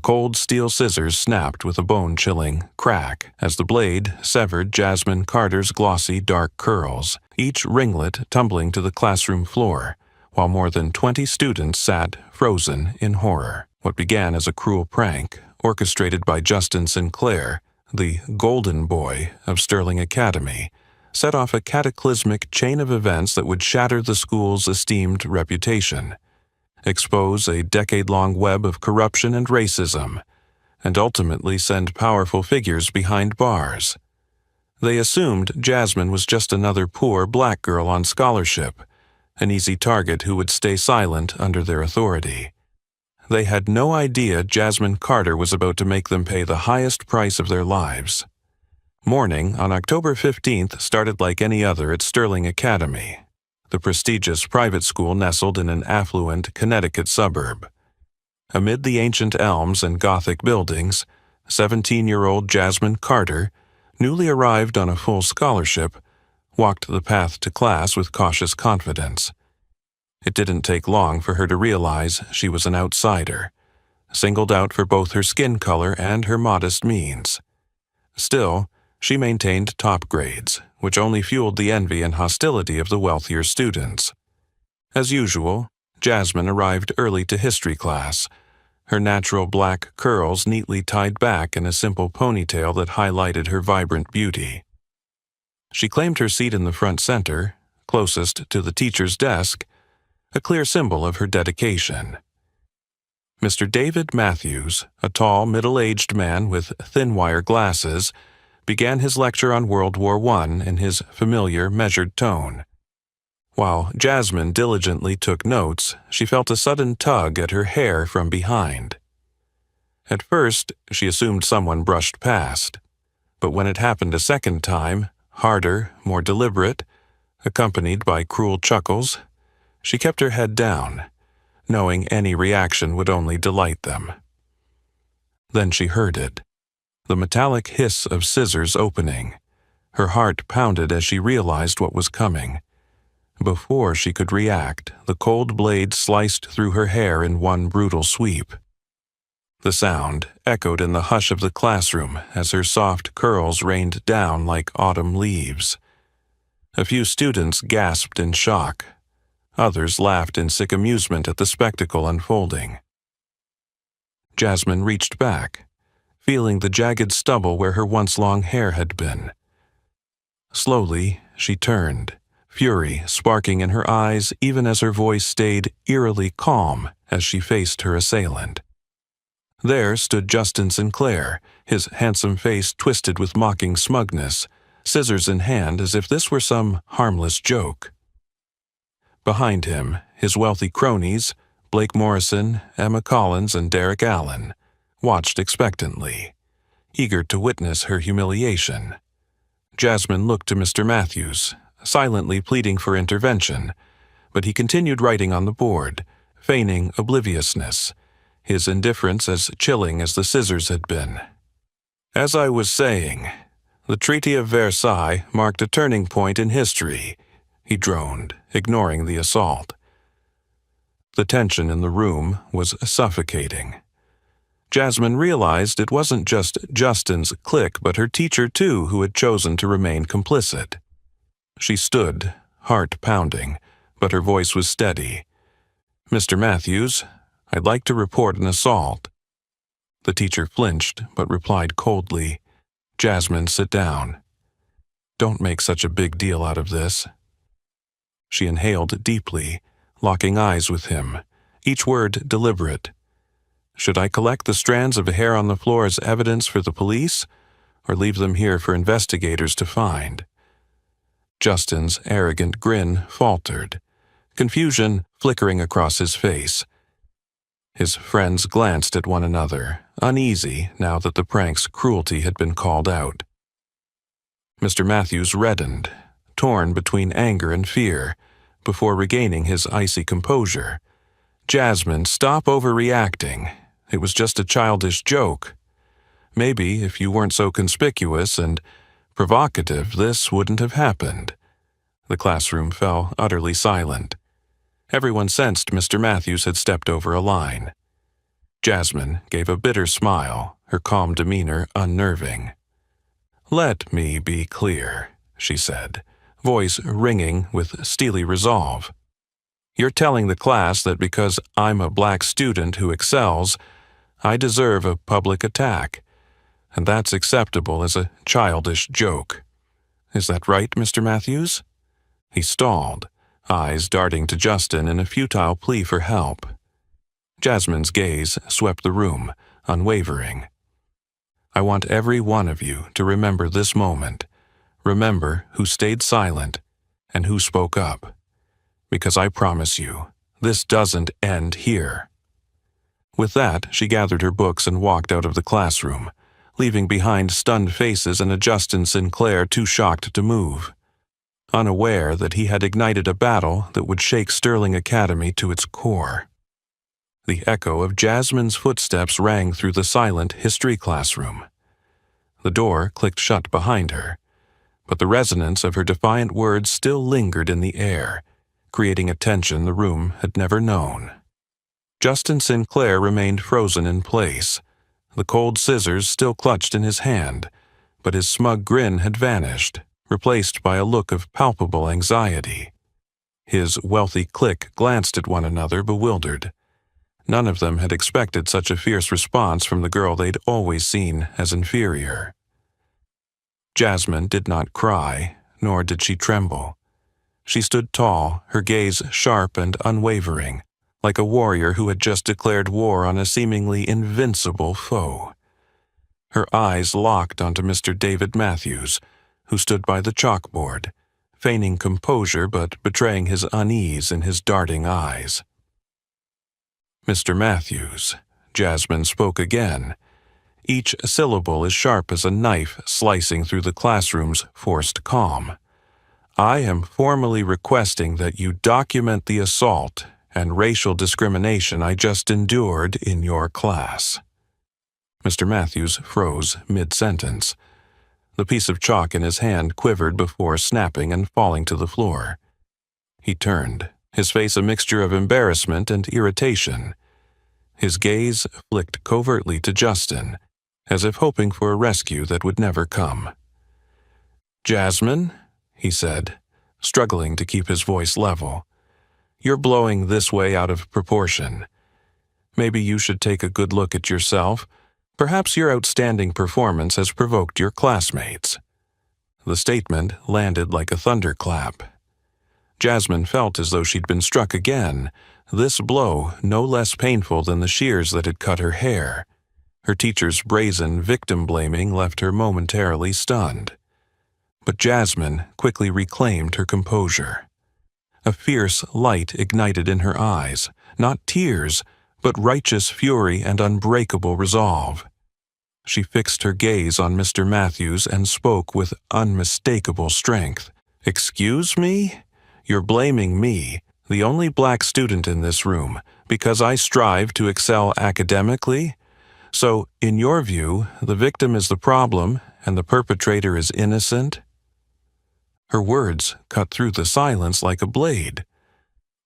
cold steel scissors snapped with a bone-chilling crack as the blade severed Jasmine Carter's glossy dark curls, each ringlet tumbling to the classroom floor, while more than 20 students sat frozen in horror. What began as a cruel prank, orchestrated by Justin Sinclair, the golden boy of Sterling Academy, set off a cataclysmic chain of events that would shatter the school's esteemed reputation, expose a decade-long web of corruption and racism, and ultimately send powerful figures behind bars. They assumed Jasmine was just another poor black girl on scholarship, an easy target who would stay silent under their authority. They had no idea Jasmine Carter was about to make them pay the highest price of their lives. Morning on October 15th started like any other at Sterling Academy, the prestigious private school nestled in an affluent Connecticut suburb. Amid the ancient elms and Gothic buildings, 17-year-old Jasmine Carter, newly arrived on a full scholarship, walked the path to class with cautious confidence. It didn't take long for her to realize she was an outsider, singled out for both her skin color and her modest means. Still, she maintained top grades, which only fueled the envy and hostility of the wealthier students. As usual, Jasmine arrived early to history class, her natural black curls neatly tied back in a simple ponytail that highlighted her vibrant beauty. She claimed her seat in the front center, closest to the teacher's desk, a clear symbol of her dedication. Mr. David Matthews, a tall, middle-aged man with thin-wire glasses, began his lecture on World War I in his familiar, measured tone. While Jasmine diligently took notes, she felt a sudden tug at her hair from behind. At first, she assumed someone brushed past, but when it happened a second time, harder, more deliberate, accompanied by cruel chuckles, she kept her head down, knowing any reaction would only delight them. Then she heard it. The metallic hiss of scissors opening. Her heart pounded as she realized what was coming. Before she could react, the cold blade sliced through her hair in one brutal sweep. The sound echoed in the hush of the classroom as her soft curls rained down like autumn leaves. A few students gasped in shock. Others laughed in sick amusement at the spectacle unfolding. Jasmine reached back, feeling the jagged stubble where her once-long hair had been. Slowly, she turned, fury sparking in her eyes even as her voice stayed eerily calm as she faced her assailant. There stood Justin Sinclair, his handsome face twisted with mocking smugness, scissors in hand as if this were some harmless joke. Behind him, his wealthy cronies, Blake Morrison, Emma Collins, and Derek Allen, watched expectantly, eager to witness her humiliation. Jasmine looked to Mr. Matthews, silently pleading for intervention, but he continued writing on the board, feigning obliviousness, his indifference as chilling as the scissors had been. As I was saying, the Treaty of Versailles marked a turning point in history, he droned, ignoring the assault. The tension in the room was suffocating. Jasmine realized it wasn't just Justin's clique but her teacher too who had chosen to remain complicit. She stood, heart pounding, but her voice was steady. "Mr. Matthews, I'd like to report an assault." The teacher flinched but replied coldly, "Jasmine, sit down. Don't make such a big deal out of this." She inhaled deeply, locking eyes with him, each word deliberate. "Should I collect the strands of hair on the floor as evidence for the police, or leave them here for investigators to find?" Justin's arrogant grin faltered, confusion flickering across his face. His friends glanced at one another, uneasy now that the prank's cruelty had been called out. Mr. Matthews reddened, torn between anger and fear, before regaining his icy composure. "Jasmine, stop overreacting. It was just a childish joke. Maybe if you weren't so conspicuous and provocative, this wouldn't have happened." The classroom fell utterly silent. Everyone sensed Mr. Matthews had stepped over a line. Jasmine gave a bitter smile, her calm demeanor unnerving. "Let me be clear," she said, voice ringing with steely resolve. "You're telling the class that because I'm a black student who excels, I deserve a public attack, and that's acceptable as a childish joke. Is that right, Mr. Matthews?" He stalled, eyes darting to Justin in a futile plea for help. Jasmine's gaze swept the room, unwavering. "I want every one of you to remember this moment. Remember who stayed silent and who spoke up. Because I promise you, this doesn't end here." With that, she gathered her books and walked out of the classroom, leaving behind stunned faces and a Justin Sinclair too shocked to move, unaware that he had ignited a battle that would shake Sterling Academy to its core. The echo of Jasmine's footsteps rang through the silent history classroom. The door clicked shut behind her, but the resonance of her defiant words still lingered in the air, creating a tension the room had never known. Justin Sinclair remained frozen in place, the cold scissors still clutched in his hand, but his smug grin had vanished, replaced by a look of palpable anxiety. His wealthy clique glanced at one another, bewildered. None of them had expected such a fierce response from the girl they'd always seen as inferior. Jasmine did not cry, nor did she tremble. She stood tall, her gaze sharp and unwavering, like a warrior who had just declared war on a seemingly invincible foe. Her eyes locked onto Mr. David Matthews, who stood by the chalkboard, feigning composure but betraying his unease in his darting eyes. "Mr. Matthews," Jasmine spoke again, each syllable as sharp as a knife slicing through the classroom's forced calm. "I am formally requesting that you document the assault and racial discrimination I just endured in your class." Mr. Matthews froze mid-sentence. The piece of chalk in his hand quivered before snapping and falling to the floor. He turned, his face a mixture of embarrassment and irritation. His gaze flicked covertly to Justin, as if hoping for a rescue that would never come. "Jasmine," he said, struggling to keep his voice level, "you're blowing this way out of proportion. Maybe you should take a good look at yourself. Perhaps your outstanding performance has provoked your classmates." The statement landed like a thunderclap. Jasmine felt as though she'd been struck again, this blow no less painful than the shears that had cut her hair. Her teacher's brazen victim-blaming left her momentarily stunned. But Jasmine quickly reclaimed her composure. A fierce light ignited in her eyes, not tears, but righteous fury and unbreakable resolve. She fixed her gaze on Mr. Matthews and spoke with unmistakable strength. "Excuse me? You're blaming me, the only black student in this room, because I strive to excel academically? So, in your view, the victim is the problem and the perpetrator is innocent?" Her words cut through the silence like a blade.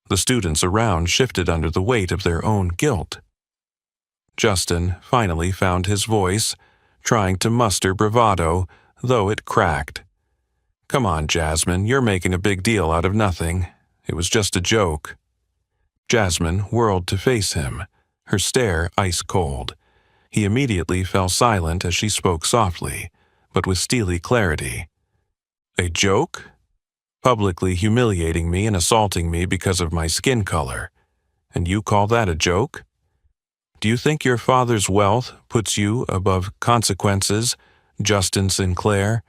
The students around shifted under the weight of their own guilt. Justin finally found his voice, trying to muster bravado, though it cracked. "Come on, Jasmine, you're making a big deal out of nothing. It was just a joke." Jasmine whirled to face him, her stare ice cold. He immediately fell silent as she spoke softly, but with steely clarity. "A joke? Publicly humiliating me and assaulting me because of my skin color. And you call that a joke? Do you think your father's wealth puts you above consequences, Justin Sinclair?"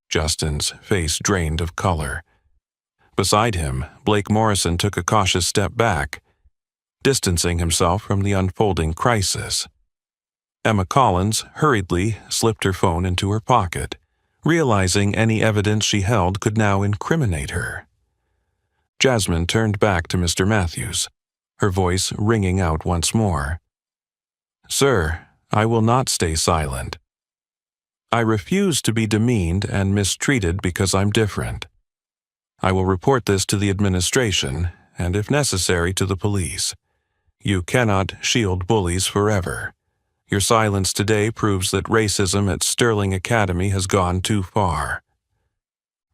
Justin's face drained of color. Beside him, Blake Morrison took a cautious step back, distancing himself from the unfolding crisis. Emma Collins hurriedly slipped her phone into her pocket, realizing any evidence she held could now incriminate her. Jasmine turned back to Mr. Matthews, her voice ringing out once more. "Sir, I will not stay silent. I refuse to be demeaned and mistreated because I'm different. I will report this to the administration, and if necessary to the police. You cannot shield bullies forever. Your silence today proves that racism at Sterling Academy has gone too far.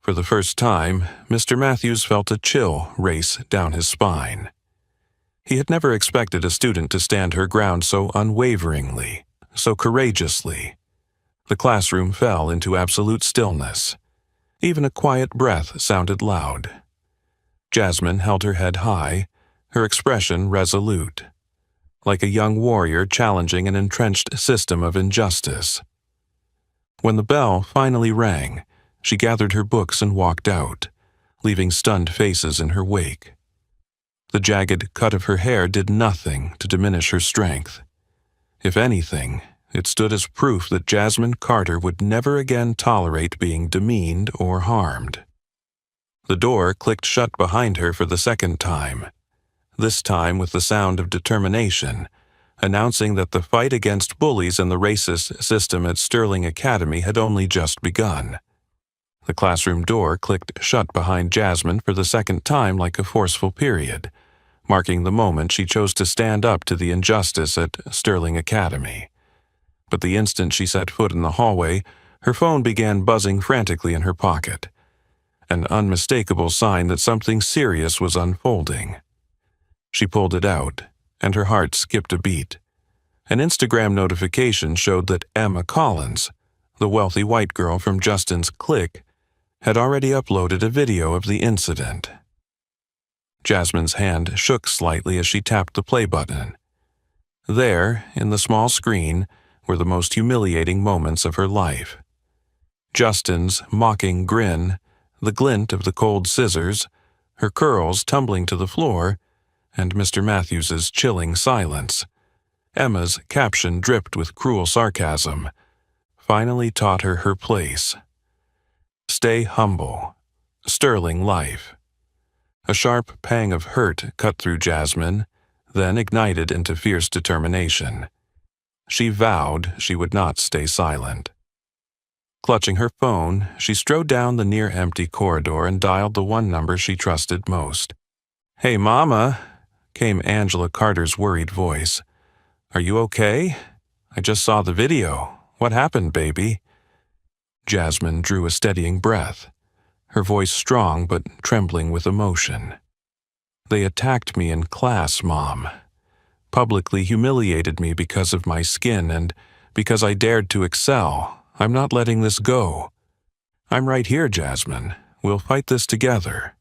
For the first time, Mr. Matthews felt a chill race down his spine. He had never expected a student to stand her ground so unwaveringly, so courageously. The classroom fell into absolute stillness. Even a quiet breath sounded loud. Jasmine held her head high, her expression resolute, like a young warrior challenging an entrenched system of injustice. When the bell finally rang, she gathered her books and walked out, leaving stunned faces in her wake. The jagged cut of her hair did nothing to diminish her strength. If anything, it stood as proof that Jasmine Carter would never again tolerate being demeaned or harmed. The door clicked shut behind her for the second time, this time with the sound of determination, announcing that the fight against bullies and the racist system at Sterling Academy had only just begun. The classroom door clicked shut behind Jasmine for the second time like a forceful period, marking the moment she chose to stand up to the injustice at Sterling Academy. But the instant she set foot in the hallway, her phone began buzzing frantically in her pocket, an unmistakable sign that something serious was unfolding. She pulled it out, and her heart skipped a beat. An Instagram notification showed that Emma Collins, the wealthy white girl from Justin's clique, had already uploaded a video of the incident. Jasmine's hand shook slightly as she tapped the play button. There, in the small screen, were the most humiliating moments of her life. Justin's mocking grin, the glint of the cold scissors, her curls tumbling to the floor, and Mr. Matthews's chilling silence. Emma's caption dripped with cruel sarcasm, finally taught her her place. Stay humble. Sterling life. A sharp pang of hurt cut through Jasmine, then ignited into fierce determination. She vowed she would not stay silent. Clutching her phone, she strode down the near-empty corridor and dialed the one number she trusted most. "Hey, Mama," came Angela Carter's worried voice. "Are you okay? I just saw the video. What happened, baby?" Jasmine drew a steadying breath, her voice strong but trembling with emotion. "They attacked me in class, Mom. Publicly humiliated me because of my skin and because I dared to excel. I'm not letting this go." "I'm right here, Jasmine. We'll fight this together,"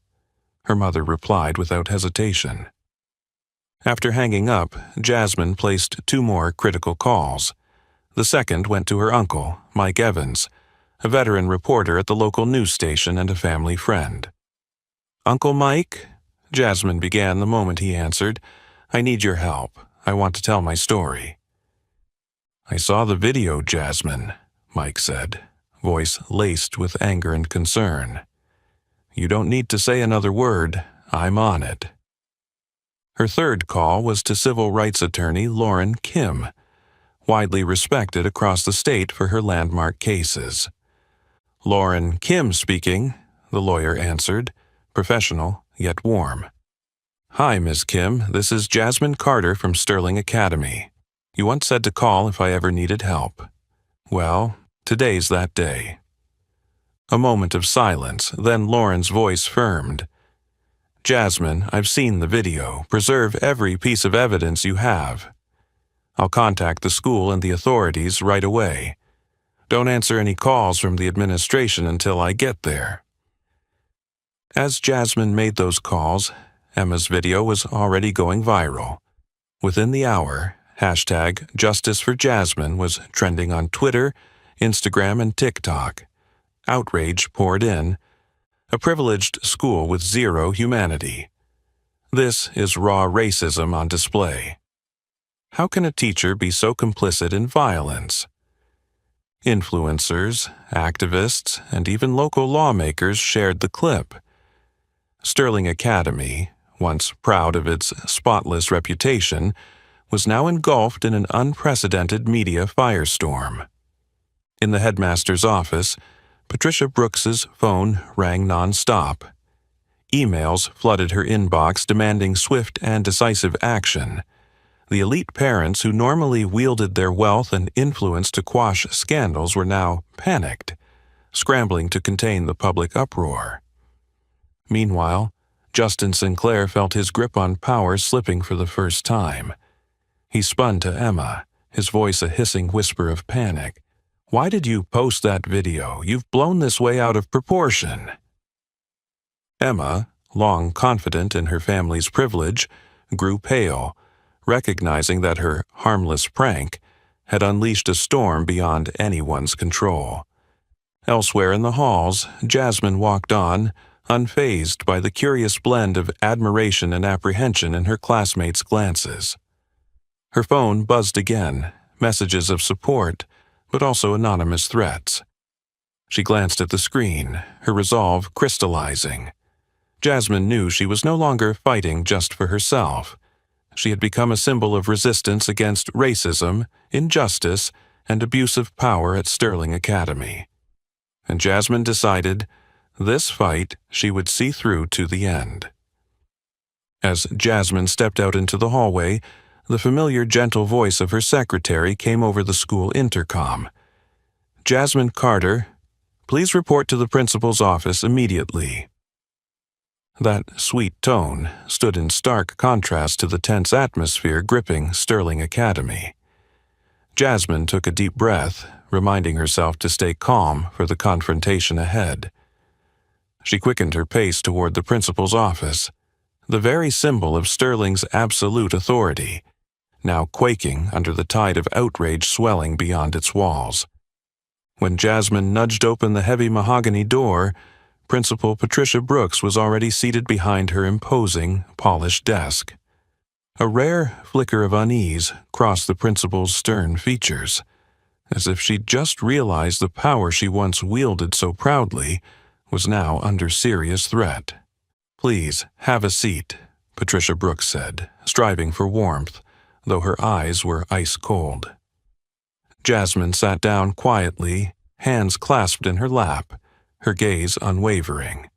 her mother replied without hesitation. After hanging up, Jasmine placed 2 more critical calls. The second went to her uncle, Mike Evans, a veteran reporter at the local news station and a family friend. "Uncle Mike," Jasmine began the moment he answered, "I need your help. I want to tell my story." "I saw the video, Jasmine," Mike said, voice laced with anger and concern. "You don't need to say another word. I'm on it." Her third call was to civil rights attorney Lauren Kim, widely respected across the state for her landmark cases. "Lauren Kim speaking," the lawyer answered, professional yet warm. "Hi, Ms. Kim. This is Jasmine Carter from Sterling Academy. You once said to call if I ever needed help. Well, today's that day." A moment of silence, then Lauren's voice firmed. "Jasmine, I've seen the video. Preserve every piece of evidence you have. I'll contact the school and the authorities right away. Don't answer any calls from the administration until I get there." As Jasmine made those calls, Emma's video was already going viral. Within the hour, #JusticeForJasmine was trending on Twitter, Instagram, and TikTok. Outrage poured in. A privileged school with zero humanity. This is raw racism on display. How can a teacher be so complicit in violence? Influencers, activists, and even local lawmakers shared the clip. Sterling Academy, once proud of its spotless reputation, was now engulfed in an unprecedented media firestorm. In the headmaster's office, Patricia Brooks's phone rang nonstop. Emails flooded her inbox demanding swift and decisive action. The elite parents who normally wielded their wealth and influence to quash scandals were now panicked, scrambling to contain the public uproar. Meanwhile, Justin Sinclair felt his grip on power slipping for the first time. He spun to Emma, his voice a hissing whisper of panic. "Why did you post that video? You've blown this way out of proportion." Emma, long confident in her family's privilege, grew pale, recognizing that her harmless prank had unleashed a storm beyond anyone's control. Elsewhere in the halls, Jasmine walked on, unfazed by the curious blend of admiration and apprehension in her classmates' glances. Her phone buzzed again, messages of support, but also anonymous threats. She glanced at the screen, her resolve crystallizing. Jasmine knew she was no longer fighting just for herself. She had become a symbol of resistance against racism, injustice, and abuse of power at Sterling Academy. And Jasmine decided this fight she would see through to the end. As Jasmine stepped out into the hallway, the familiar gentle voice of her secretary came over the school intercom. "Jasmine Carter, please report to the principal's office immediately." That sweet tone stood in stark contrast to the tense atmosphere gripping Sterling Academy. Jasmine took a deep breath, reminding herself to stay calm for the confrontation ahead. She quickened her pace toward the principal's office, the very symbol of Sterling's absolute authority, now quaking under the tide of outrage swelling beyond its walls. When Jasmine nudged open the heavy mahogany door, Principal Patricia Brooks was already seated behind her imposing, polished desk. A rare flicker of unease crossed the principal's stern features, as if she'd just realized the power she once wielded so proudly was now under serious threat. "Please, have a seat," Patricia Brooks said, striving for warmth, though her eyes were ice cold. Jasmine sat down quietly, hands clasped in her lap, her gaze unwavering.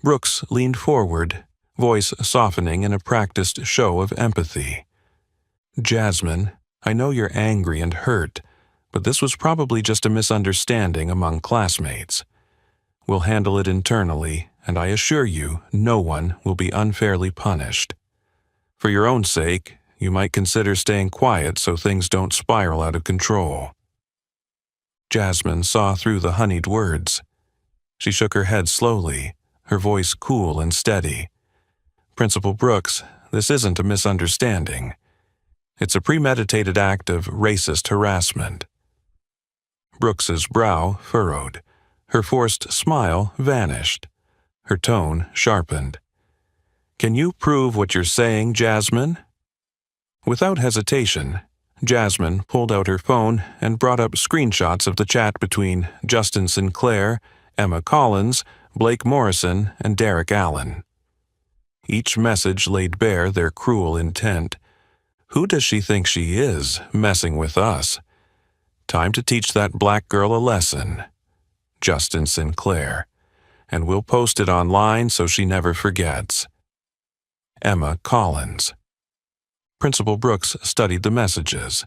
Brooks leaned forward, voice softening in a practiced show of empathy. "Jasmine, I know you're angry and hurt, but this was probably just a misunderstanding among classmates. We'll handle it internally, and I assure you, no one will be unfairly punished. For your own sake, you might consider staying quiet so things don't spiral out of control." Jasmine saw through the honeyed words. She shook her head slowly, her voice cool and steady. "Principal Brooks, this isn't a misunderstanding. It's a premeditated act of racist harassment." Brooks's brow furrowed. Her forced smile vanished. Her tone sharpened. "Can you prove what you're saying, Jasmine?" Without hesitation, Jasmine pulled out her phone and brought up screenshots of the chat between Justin Sinclair, Emma Collins, Blake Morrison, and Derek Allen. Each message laid bare their cruel intent. Who does she think she is, messing with us? Time to teach that black girl a lesson. Justin Sinclair. And we'll post it online so she never forgets. Emma Collins. Principal Brooks studied the messages.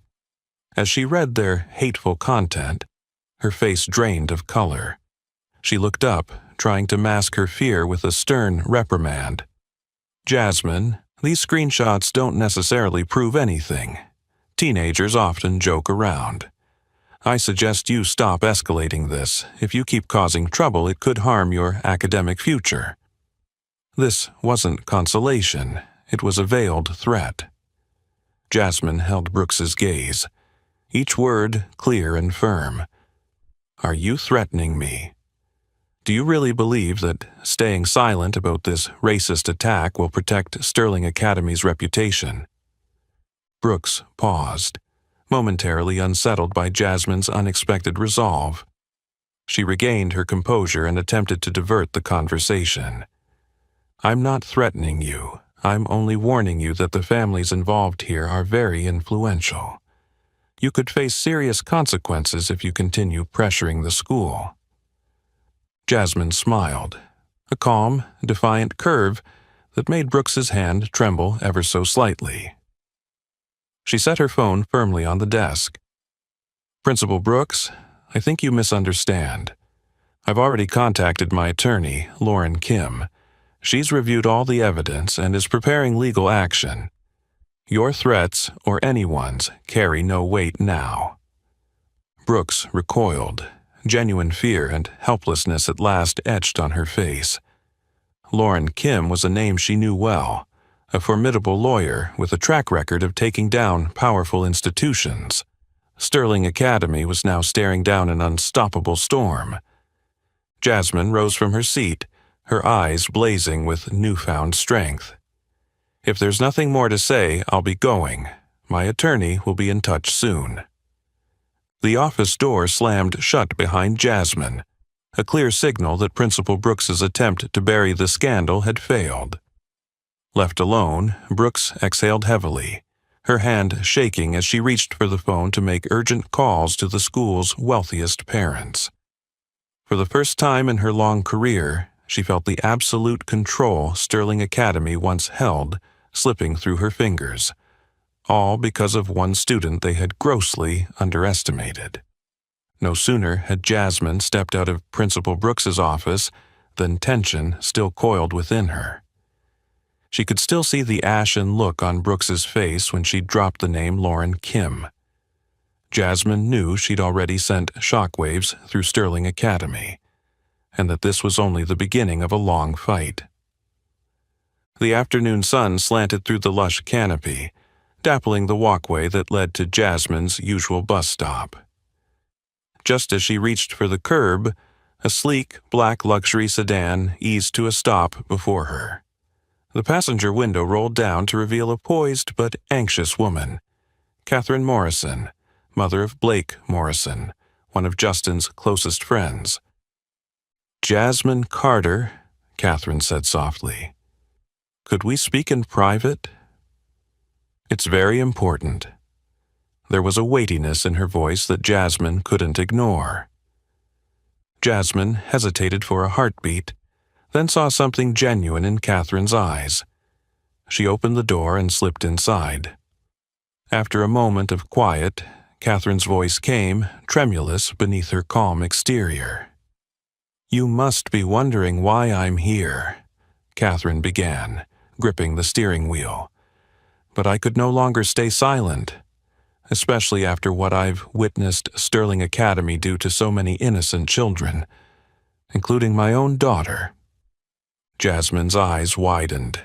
As she read their hateful content, her face drained of color. She looked up, trying to mask her fear with a stern reprimand. "Jasmine, these screenshots don't necessarily prove anything. Teenagers often joke around. I suggest you stop escalating this. If you keep causing trouble, it could harm your academic future." This wasn't consolation. It was a veiled threat. Jasmine held Brooks's gaze, each word clear and firm. "Are you threatening me? Do you really believe that staying silent about this racist attack will protect Sterling Academy's reputation?" Brooks paused, momentarily unsettled by Jasmine's unexpected resolve. She regained her composure and attempted to divert the conversation. "I'm not threatening you. I'm only warning you that the families involved here are very influential. You could face serious consequences if you continue pressuring the school." Jasmine smiled, a calm, defiant curve that made Brooks's hand tremble ever so slightly. She set her phone firmly on the desk. "Principal Brooks, I think you misunderstand. I've already contacted my attorney, Lauren Kim. She's reviewed all the evidence and is preparing legal action. Your threats, or anyone's, carry no weight now." Brooks recoiled, genuine fear and helplessness at last etched on her face. Lauren Kim was a name she knew well, a formidable lawyer with a track record of taking down powerful institutions. Sterling Academy was now staring down an unstoppable storm. Jasmine rose from her seat, her eyes blazing with newfound strength. "If there's nothing more to say, I'll be going. My attorney will be in touch soon." The office door slammed shut behind Jasmine, a clear signal that Principal Brooks's attempt to bury the scandal had failed. Left alone, Brooks exhaled heavily, her hand shaking as she reached for the phone to make urgent calls to the school's wealthiest parents. For the first time in her long career, she felt the absolute control Sterling Academy once held slipping through her fingers, all because of one student they had grossly underestimated. No sooner had Jasmine stepped out of Principal Brooks's office than tension still coiled within her. She could still see the ashen look on Brooks's face when she dropped the name Lauren Kim. Jasmine knew she'd already sent shockwaves through Sterling Academy, and that this was only the beginning of a long fight. The afternoon sun slanted through the lush canopy, dappling the walkway that led to Jasmine's usual bus stop. Just as she reached for the curb, a sleek, black luxury sedan eased to a stop before her. The passenger window rolled down to reveal a poised but anxious woman, Catherine Morrison, mother of Blake Morrison, one of Justin's closest friends. "Jasmine Carter," Catherine said softly. "Could we speak in private?" "It's very important." There was a weightiness in her voice that Jasmine couldn't ignore. Jasmine hesitated for a heartbeat, then saw something genuine in Catherine's eyes. She opened the door and slipped inside. After a moment of quiet, Catherine's voice came, tremulous beneath her calm exterior. "You must be wondering why I'm here," Catherine began, gripping the steering wheel. "But I could no longer stay silent, especially after what I've witnessed Sterling Academy do to so many innocent children, including my own daughter." Jasmine's eyes widened.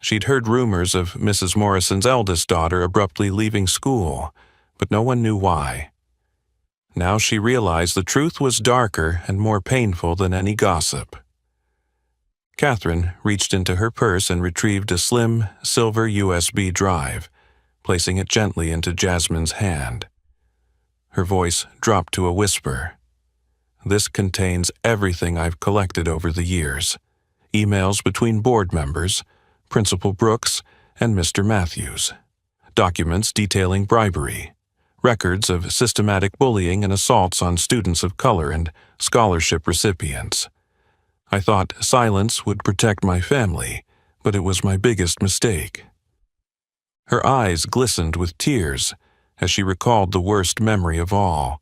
She'd heard rumors of Mrs. Morrison's eldest daughter abruptly leaving school, but no one knew why. Now she realized the truth was darker and more painful than any gossip. Catherine reached into her purse and retrieved a slim, silver USB drive, placing it gently into Jasmine's hand. Her voice dropped to a whisper. "This contains everything I've collected over the years. Emails between board members, Principal Brooks, and Mr. Matthews. Documents detailing bribery. Records of systematic bullying and assaults on students of color and scholarship recipients. I thought silence would protect my family, but it was my biggest mistake." Her eyes glistened with tears as she recalled the worst memory of all.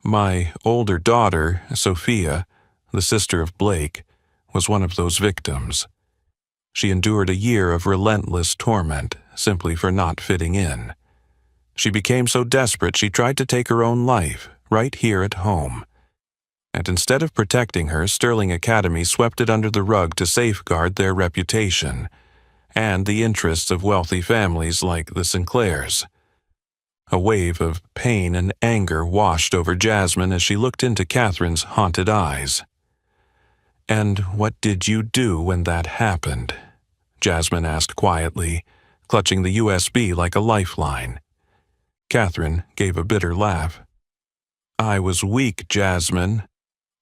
My older daughter, Sophia, the sister of Blake, was one of those victims. She endured a year of relentless torment simply for not fitting in. She became so desperate she tried to take her own life, right here at home. And instead of protecting her, Sterling Academy swept it under the rug to safeguard their reputation and the interests of wealthy families like the Sinclairs. A wave of pain and anger washed over Jasmine as she looked into Catherine's haunted eyes. "And what did you do when that happened?" Jasmine asked quietly, clutching the USB like a lifeline. Catherine gave a bitter laugh. "I was weak, Jasmine.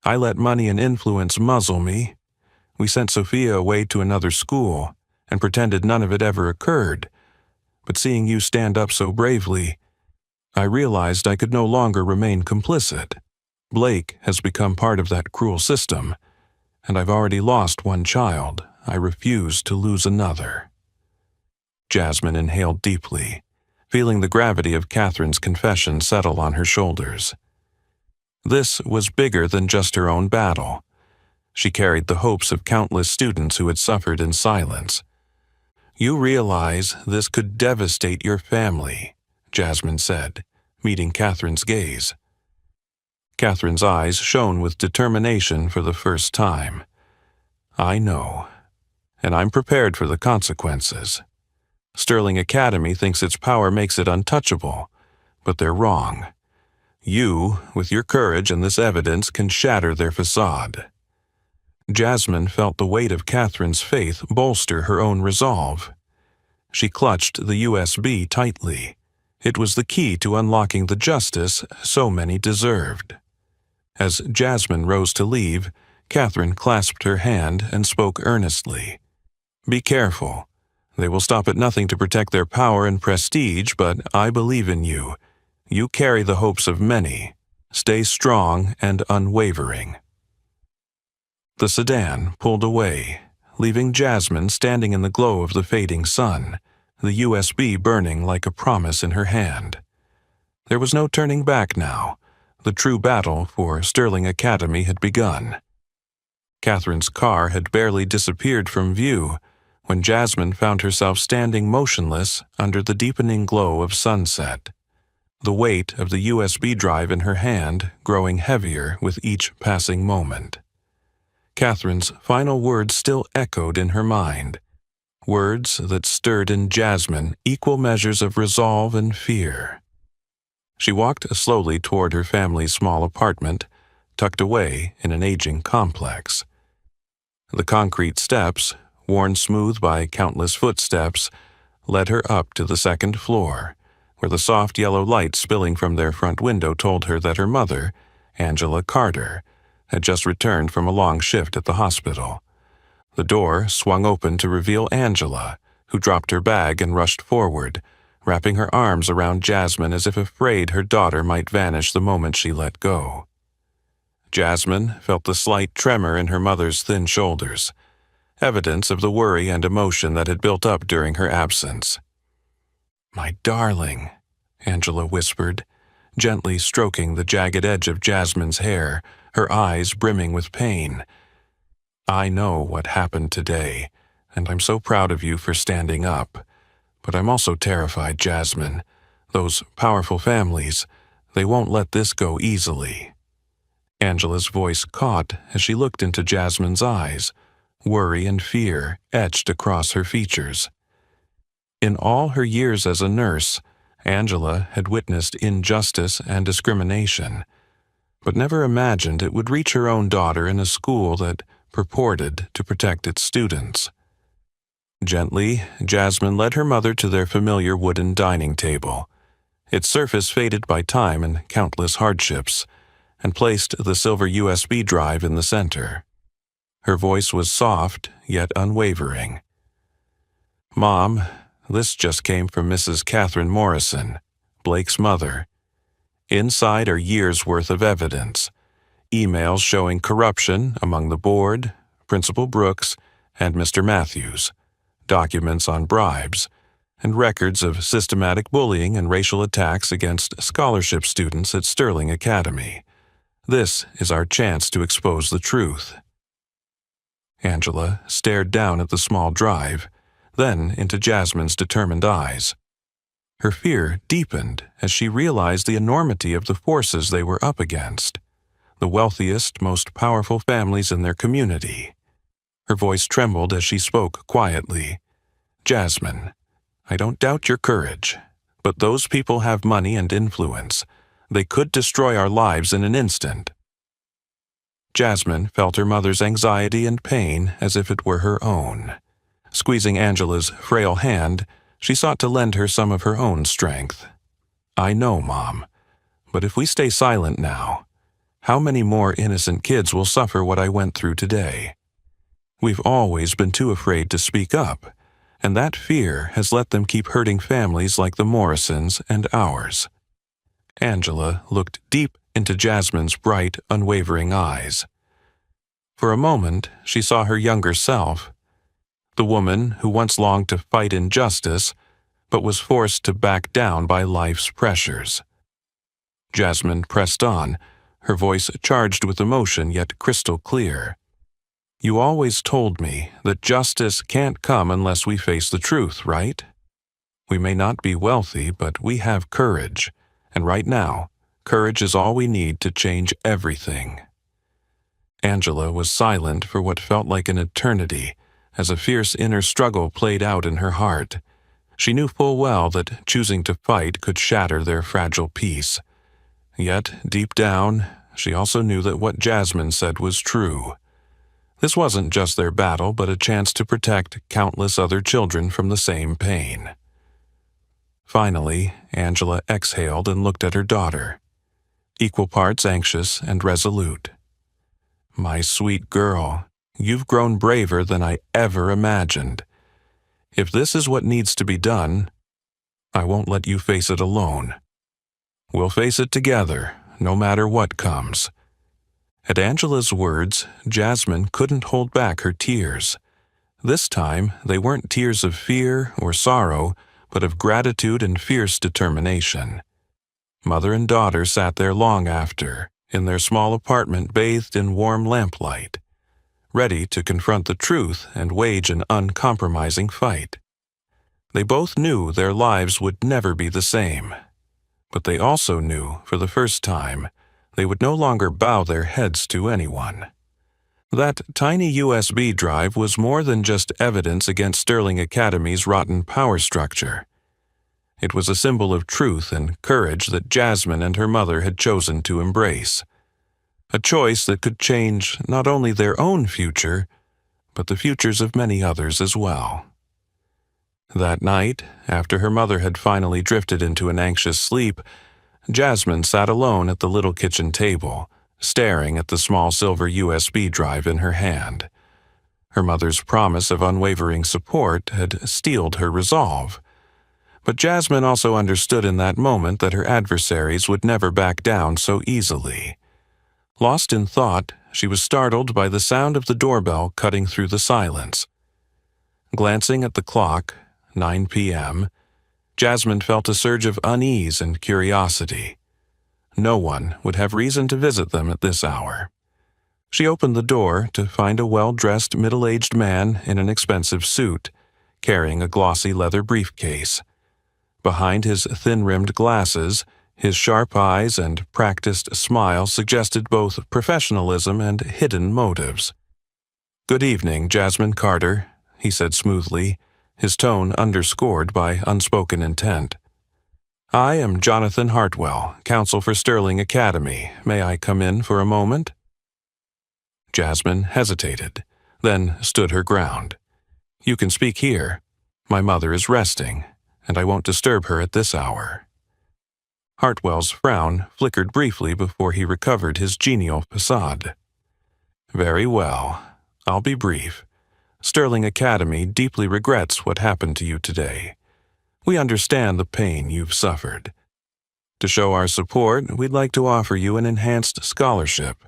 I let money and influence muzzle me. We sent Sophia away to another school and pretended none of it ever occurred. But seeing you stand up so bravely, I realized I could no longer remain complicit. Blake has become part of that cruel system, and I've already lost one child. I refuse to lose another." Jasmine inhaled deeply, feeling the gravity of Catherine's confession settle on her shoulders. This was bigger than just her own battle. She carried the hopes of countless students who had suffered in silence. "You realize this could devastate your family," Jasmine said, meeting Catherine's gaze. Catherine's eyes shone with determination for the first time. "I know, and I'm prepared for the consequences. Sterling Academy thinks its power makes it untouchable, but they're wrong. You, with your courage and this evidence, can shatter their facade." Jasmine felt the weight of Catherine's faith bolster her own resolve. She clutched the USB tightly. It was the key to unlocking the justice so many deserved. As Jasmine rose to leave, Catherine clasped her hand and spoke earnestly. "Be careful. They will stop at nothing to protect their power and prestige, but I believe in you. You carry the hopes of many. Stay strong and unwavering." The sedan pulled away, leaving Jasmine standing in the glow of the fading sun, the USB burning like a promise in her hand. There was no turning back now. The true battle for Sterling Academy had begun. Catherine's car had barely disappeared from view when Jasmine found herself standing motionless under the deepening glow of sunset, the weight of the USB drive in her hand growing heavier with each passing moment. Catherine's final words still echoed in her mind, words that stirred in Jasmine equal measures of resolve and fear. She walked slowly toward her family's small apartment, tucked away in an aging complex. The concrete steps, worn smooth by countless footsteps, led her up to the second floor, where the soft yellow light spilling from their front window told her that her mother, Angela Carter, had just returned from a long shift at the hospital. The door swung open to reveal Angela, who dropped her bag and rushed forward, wrapping her arms around Jasmine as if afraid her daughter might vanish the moment she let go. Jasmine felt the slight tremor in her mother's thin shoulders, evidence of the worry and emotion that had built up during her absence. "My darling," Angela whispered, gently stroking the jagged edge of Jasmine's hair, her eyes brimming with pain. "I know what happened today, and I'm so proud of you for standing up. But I'm also terrified, Jasmine. Those powerful families, they won't let this go easily." Angela's voice caught as she looked into Jasmine's eyes, worry and fear etched across her features. In all her years as a nurse, Angela had witnessed injustice and discrimination, but never imagined it would reach her own daughter in a school that purported to protect its students. Gently, Jasmine led her mother to their familiar wooden dining table, its surface faded by time and countless hardships, and placed the silver USB drive in the center. Her voice was soft, yet unwavering. "Mom, this just came from Mrs. Catherine Morrison, Blake's mother. Inside are years' worth of evidence, emails showing corruption among the board, Principal Brooks, and Mr. Matthews, documents on bribes, and records of systematic bullying and racial attacks against scholarship students at Sterling Academy. This is our chance to expose the truth." Angela stared down at the small drive, then into Jasmine's determined eyes. Her fear deepened as she realized the enormity of the forces they were up against, the wealthiest, most powerful families in their community. Her voice trembled as she spoke quietly. "Jasmine, I don't doubt your courage, but those people have money and influence. They could destroy our lives in an instant." Jasmine felt her mother's anxiety and pain as if it were her own. Squeezing Angela's frail hand, she sought to lend her some of her own strength. "I know, Mom, but if we stay silent now, how many more innocent kids will suffer what I went through today? We've always been too afraid to speak up, and that fear has let them keep hurting families like the Morrisons and ours." Angela looked deep into Jasmine's bright, unwavering eyes. For a moment, she saw her younger self, the woman who once longed to fight injustice, but was forced to back down by life's pressures. Jasmine pressed on, her voice charged with emotion yet crystal clear. "You always told me that justice can't come unless we face the truth, right? We may not be wealthy, but we have courage, and right now, courage is all we need to change everything." Angela was silent for what felt like an eternity, as a fierce inner struggle played out in her heart. She knew full well that choosing to fight could shatter their fragile peace. Yet, deep down, she also knew that what Jasmine said was true. This wasn't just their battle, but a chance to protect countless other children from the same pain. Finally, Angela exhaled and looked at her daughter, equal parts anxious and resolute. "My sweet girl, you've grown braver than I ever imagined. If this is what needs to be done, I won't let you face it alone. We'll face it together, no matter what comes." At Angela's words, Jasmine couldn't hold back her tears. This time, they weren't tears of fear or sorrow, but of gratitude and fierce determination. Mother and daughter sat there long after, in their small apartment bathed in warm lamplight, ready to confront the truth and wage an uncompromising fight. They both knew their lives would never be the same, but they also knew, for the first time, they would no longer bow their heads to anyone. That tiny USB drive was more than just evidence against Sterling Academy's rotten power structure. It was a symbol of truth and courage that Jasmine and her mother had chosen to embrace. A choice that could change not only their own future, but the futures of many others as well. That night, after her mother had finally drifted into an anxious sleep, Jasmine sat alone at the little kitchen table, staring at the small silver USB drive in her hand. Her mother's promise of unwavering support had steeled her resolve. But Jasmine also understood in that moment that her adversaries would never back down so easily. Lost in thought, she was startled by the sound of the doorbell cutting through the silence. Glancing at the clock, 9 p.m., Jasmine felt a surge of unease and curiosity. No one would have reason to visit them at this hour. She opened the door to find a well-dressed middle-aged man in an expensive suit, carrying a glossy leather briefcase. Behind his thin-rimmed glasses, his sharp eyes and practiced smile suggested both professionalism and hidden motives. "Good evening, Jasmine Carter," he said smoothly, his tone underscored by unspoken intent. "I am Jonathan Hartwell, counsel for Sterling Academy. May I come in for a moment?" Jasmine hesitated, then stood her ground. "You can speak here. My mother is resting, and I won't disturb her at this hour." Hartwell's frown flickered briefly before he recovered his genial facade. "Very well. I'll be brief. Sterling Academy deeply regrets what happened to you today. We understand the pain you've suffered. To show our support, we'd like to offer you an enhanced scholarship,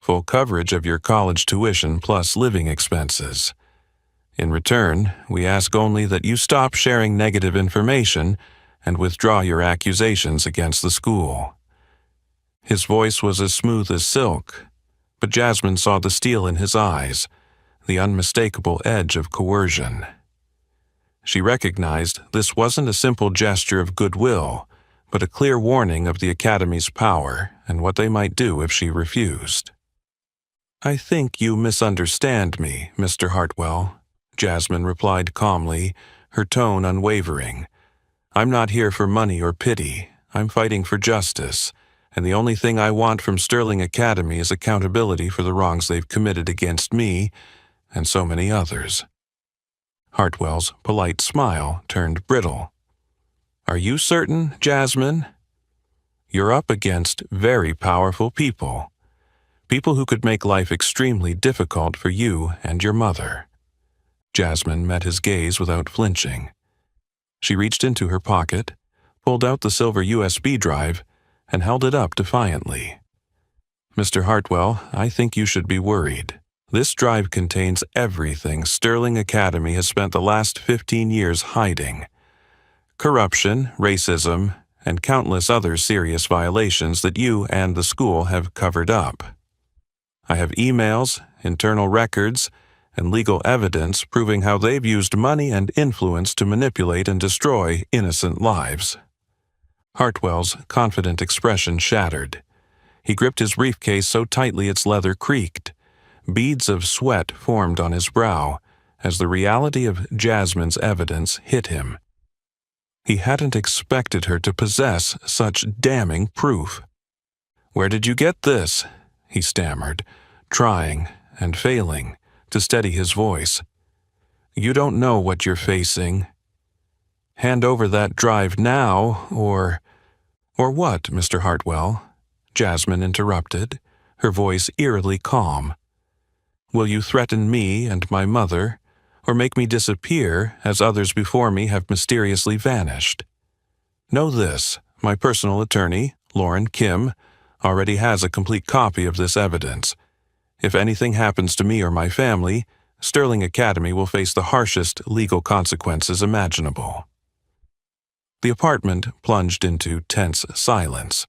full coverage of your college tuition plus living expenses. In return, we ask only that you stop sharing negative information and withdraw your accusations against the school." His voice was as smooth as silk, but Jasmine saw the steel in his eyes, the unmistakable edge of coercion. She recognized this wasn't a simple gesture of goodwill, but a clear warning of the Academy's power and what they might do if she refused. "I think you misunderstand me, Mr. Hartwell," Jasmine replied calmly, her tone unwavering. "I'm not here for money or pity. I'm fighting for justice, and the only thing I want from Sterling Academy is accountability for the wrongs they've committed against me and so many others." Hartwell's polite smile turned brittle. "Are you certain, Jasmine? You're up against very powerful people. People who could make life extremely difficult for you and your mother." Jasmine met his gaze without flinching. She reached into her pocket, pulled out the silver USB drive, and held it up defiantly. "Mr. Hartwell, I think you should be worried. This drive contains everything Sterling Academy has spent the last 15 years hiding. corruption, racism, and countless other serious violations that you and the school have covered up. I have emails, internal records, and legal evidence proving how they've used money and influence to manipulate and destroy innocent lives." Hartwell's confident expression shattered. He gripped his briefcase so tightly its leather creaked. Beads of sweat formed on his brow as the reality of Jasmine's evidence hit him. He hadn't expected her to possess such damning proof. "Where did you get this?" he stammered, trying and failing to steady his voice. "You don't know what you're facing. Hand over that drive now, or—" "Or what, Mr. Hartwell?" Jasmine interrupted, her voice eerily calm. "Will you threaten me and my mother, or make me disappear as others before me have mysteriously vanished? Know this, my personal attorney, Lauren Kim, already has a complete copy of this evidence. If anything happens to me or my family, Sterling Academy will face the harshest legal consequences imaginable." The apartment plunged into tense silence.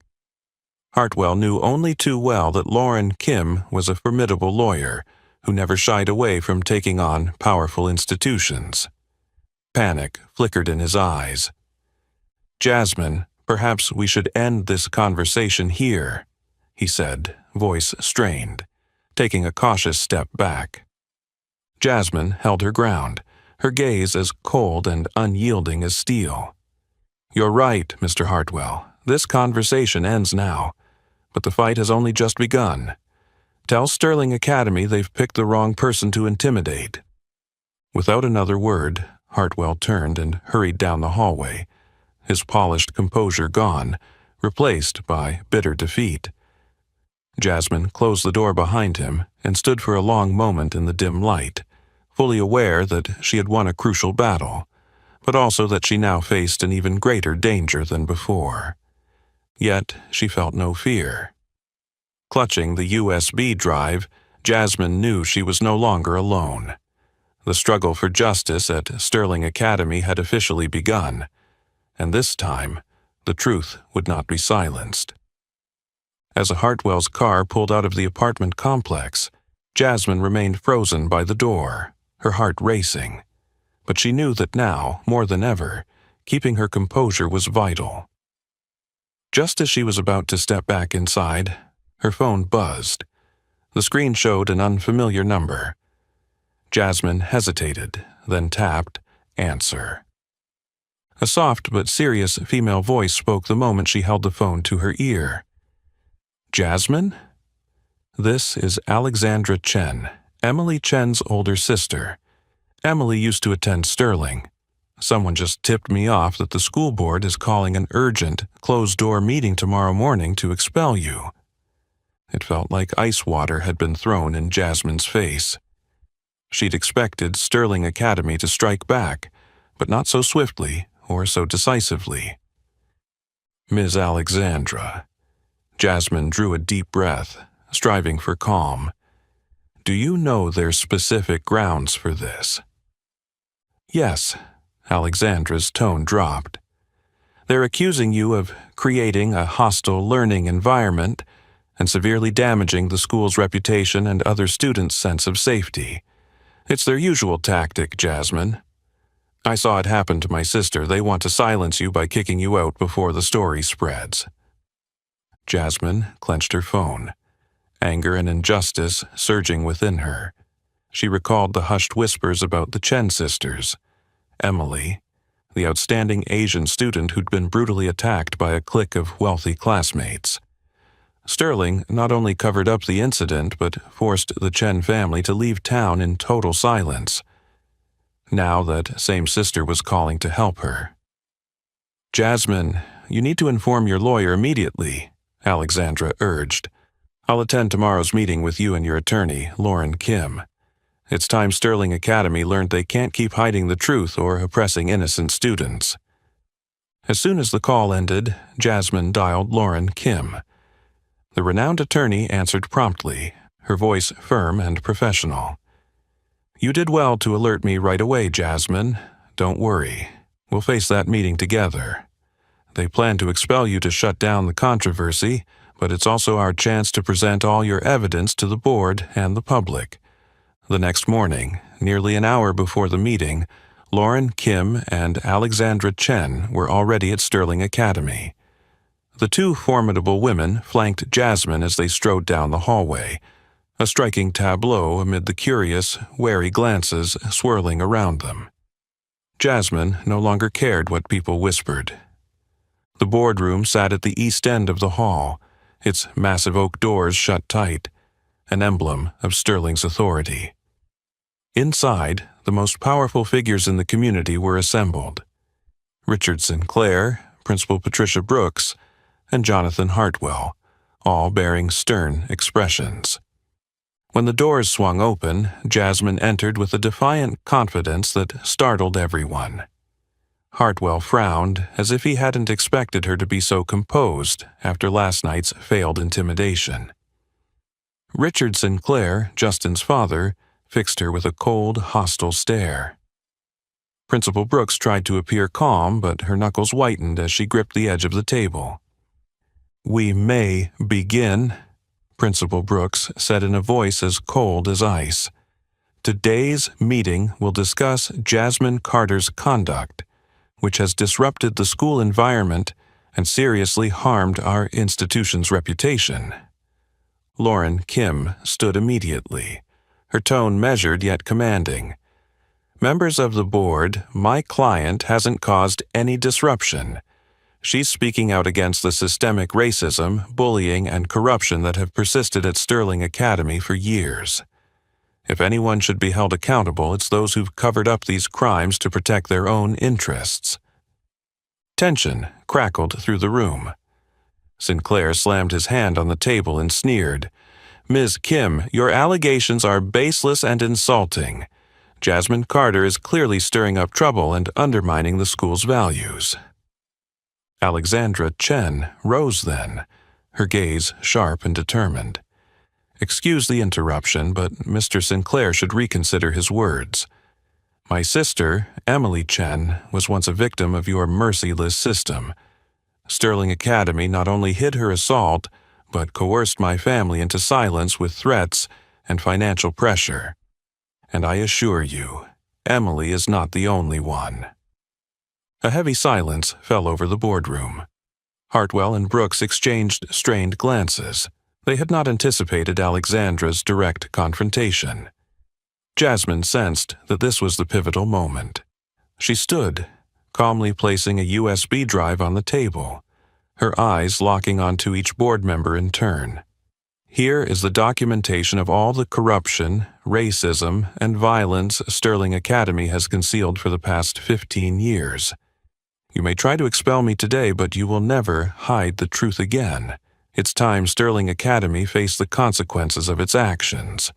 Hartwell knew only too well that Lauren Kim was a formidable lawyer who never shied away from taking on powerful institutions. Panic flickered in his eyes. "Jasmine, perhaps we should end this conversation here," he said, voice strained, taking a cautious step back. Jasmine held her ground, her gaze as cold and unyielding as steel. "You're right, Mr. Hartwell. This conversation ends now, but the fight has only just begun. Tell Sterling Academy they've picked the wrong person to intimidate." Without another word, Hartwell turned and hurried down the hallway, his polished composure gone, replaced by bitter defeat. Jasmine closed the door behind him and stood for a long moment in the dim light, fully aware that she had won a crucial battle, but also that she now faced an even greater danger than before. Yet she felt no fear. Clutching the USB drive, Jasmine knew she was no longer alone. The struggle for justice at Sterling Academy had officially begun, and this time, the truth would not be silenced. As Hartwell's car pulled out of the apartment complex, Jasmine remained frozen by the door, her heart racing. But she knew that now, more than ever, keeping her composure was vital. Just as she was about to step back inside, her phone buzzed. The screen showed an unfamiliar number. Jasmine hesitated, then tapped "Answer." A soft but serious female voice spoke the moment she held the phone to her ear. "Jasmine? This is Alexandra Chen, Emily Chen's older sister. Emily used to attend Sterling. Someone just tipped me off that the school board is calling an urgent, closed-door meeting tomorrow morning to expel you." It felt like ice water had been thrown in Jasmine's face. She'd expected Sterling Academy to strike back, but not so swiftly or so decisively. "Ms. Alexandra." Jasmine drew a deep breath, striving for calm. "Do you know there's specific grounds for this?" "Yes." Alexandra's tone dropped. "They're accusing you of creating a hostile learning environment and severely damaging the school's reputation and other students' sense of safety. It's their usual tactic, Jasmine. I saw it happen to my sister. They want to silence you by kicking you out before the story spreads." Jasmine clenched her phone, anger and injustice surging within her. She recalled the hushed whispers about the Chen sisters, Emily, the outstanding Asian student who'd been brutally attacked by a clique of wealthy classmates. Sterling not only covered up the incident but forced the Chen family to leave town in total silence. Now that same sister was calling to help her. "Jasmine, you need to inform your lawyer immediately," Alexandra urged. "I'll attend tomorrow's meeting with you and your attorney, Lauren Kim. It's time Sterling Academy learned they can't keep hiding the truth or oppressing innocent students." As soon as the call ended, Jasmine dialed Lauren Kim. The renowned attorney answered promptly, her voice firm and professional. "You did well to alert me right away, Jasmine. Don't worry. We'll face that meeting together. They plan to expel you to shut down the controversy, but it's also our chance to present all your evidence to the board and the public. The next morning, nearly an hour before the meeting, Lauren Kim and Alexandra Chen were already at Sterling Academy. The two formidable women flanked Jasmine as they strode down the hallway, a striking tableau amid the curious, wary glances swirling around them. Jasmine no longer cared what people whispered. The boardroom sat at the east end of the hall, its massive oak doors shut tight, an emblem of Sterling's authority. Inside, the most powerful figures in the community were assembled. Richard Sinclair, Principal Patricia Brooks, and Jonathan Hartwell, all bearing stern expressions. When the doors swung open, Jasmine entered with a defiant confidence that startled everyone. Hartwell frowned as if he hadn't expected her to be so composed after last night's failed intimidation. Richard Sinclair, Justin's father, fixed her with a cold, hostile stare. Principal Brooks tried to appear calm, but her knuckles whitened as she gripped the edge of the table. "We may begin," Principal Brooks said in a voice as cold as ice. "Today's meeting will discuss Jasmine Carter's conduct, which has disrupted the school environment and seriously harmed our institution's reputation." Lauren Kim stood immediately, her tone measured yet commanding. "Members of the board, my client hasn't caused any disruption. She's speaking out against the systemic racism, bullying, and corruption that have persisted at Sterling Academy for years. If anyone should be held accountable, it's those who've covered up these crimes to protect their own interests." Tension crackled through the room. Sinclair slammed his hand on the table and sneered, "Ms. Kim, your allegations are baseless and insulting. Jasmine Carter is clearly stirring up trouble and undermining the school's values." Alexandra Chen rose then, her gaze sharp and determined. "Excuse the interruption, but Mr. Sinclair should reconsider his words. My sister, Emily Chen, was once a victim of your merciless system. Sterling Academy not only hid her assault, but coerced my family into silence with threats and financial pressure. And I assure you, Emily is not the only one." A heavy silence fell over the boardroom. Hartwell and Brooks exchanged strained glances. They had not anticipated Alexandra's direct confrontation. Jasmine sensed that this was the pivotal moment. She stood, calmly placing a USB drive on the table, her eyes locking onto each board member in turn. "Here is the documentation of all the corruption, racism, and violence Sterling Academy has concealed for the past 15 years. You may try to expel me today, but you will never hide the truth again. It's time Sterling Academy faced the consequences of its actions."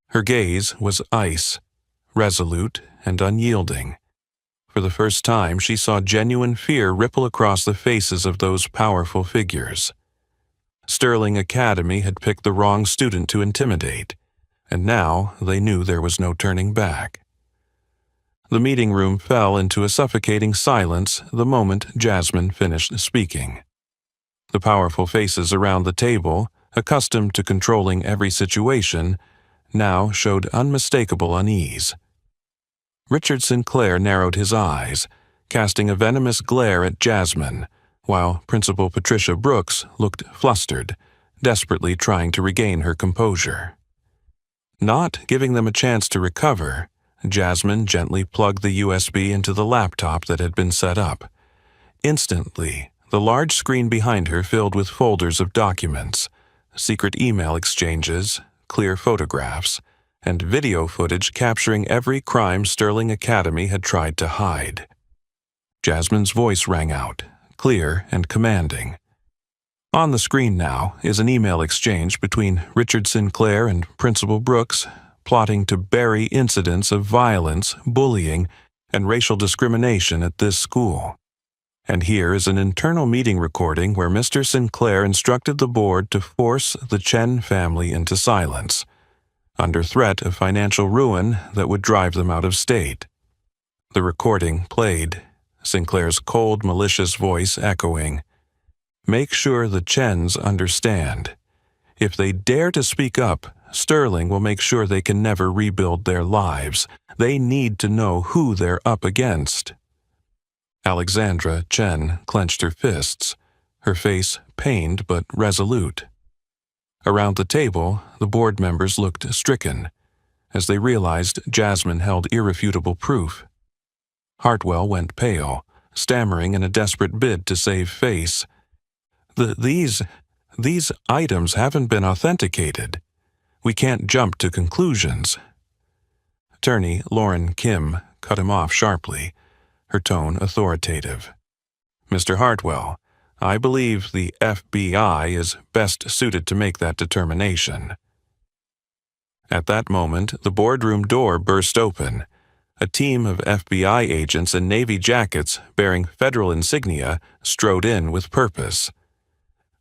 Her gaze was ice, resolute and unyielding. For the first time, she saw genuine fear ripple across the faces of those powerful figures. Sterling Academy had picked the wrong student to intimidate, and now they knew there was no turning back. The meeting room fell into a suffocating silence the moment Jasmine finished speaking. The powerful faces around the table, accustomed to controlling every situation, now showed unmistakable unease. Richard Sinclair narrowed his eyes, casting a venomous glare at Jasmine, while Principal Patricia Brooks looked flustered, desperately trying to regain her composure. Not giving them a chance to recover, Jasmine gently plugged the USB into the laptop that had been set up. Instantly, the large screen behind her filled with folders of documents, secret email exchanges, clear photographs, and video footage capturing every crime Sterling Academy had tried to hide. Jasmine's voice rang out, clear and commanding. On the screen now is an email exchange between Richard Sinclair and Principal Brooks, plotting to bury incidents of violence, bullying, and racial discrimination at this school. And here is an internal meeting recording where Mr. Sinclair instructed the board to force the Chen family into silence, under threat of financial ruin that would drive them out of state. The recording played, Sinclair's cold, malicious voice echoing. "Make sure the Chens understand. If they dare to speak up, Sterling will make sure they can never rebuild their lives. They need to know who they're up against." Alexandra Chen clenched her fists, her face pained but resolute. Around the table, the board members looked stricken, as they realized Jasmine held irrefutable proof. Hartwell went pale, stammering in a desperate bid to save face. These items haven't been authenticated. We can't jump to conclusions." Attorney Lauren Kim cut him off sharply, her tone authoritative. "Mr. Hartwell, I believe the FBI is best suited to make that determination." At that moment, the boardroom door burst open. A team of FBI agents in navy jackets bearing federal insignia strode in with purpose.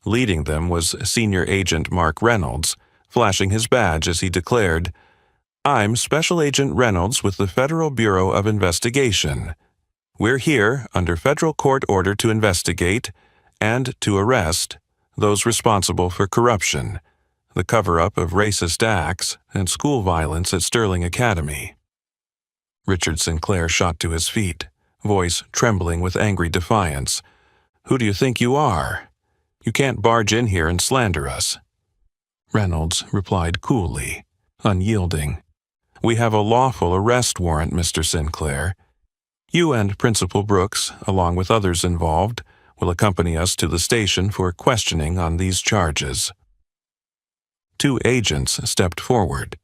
Leading them was Senior Agent Mark Reynolds, flashing his badge as he declared, "I'm Special Agent Reynolds with the Federal Bureau of Investigation. We're here under federal court order to investigate and to arrest those responsible for corruption, the cover-up of racist acts, and school violence at Sterling Academy." Richard Sinclair shot to his feet, voice trembling with angry defiance. "Who do you think you are? You can't barge in here and slander us." Reynolds replied coolly, unyielding. "We have a lawful arrest warrant, Mr. Sinclair. You and Principal Brooks, along with others involved, will accompany us to the station for questioning on these charges." Two agents stepped forward,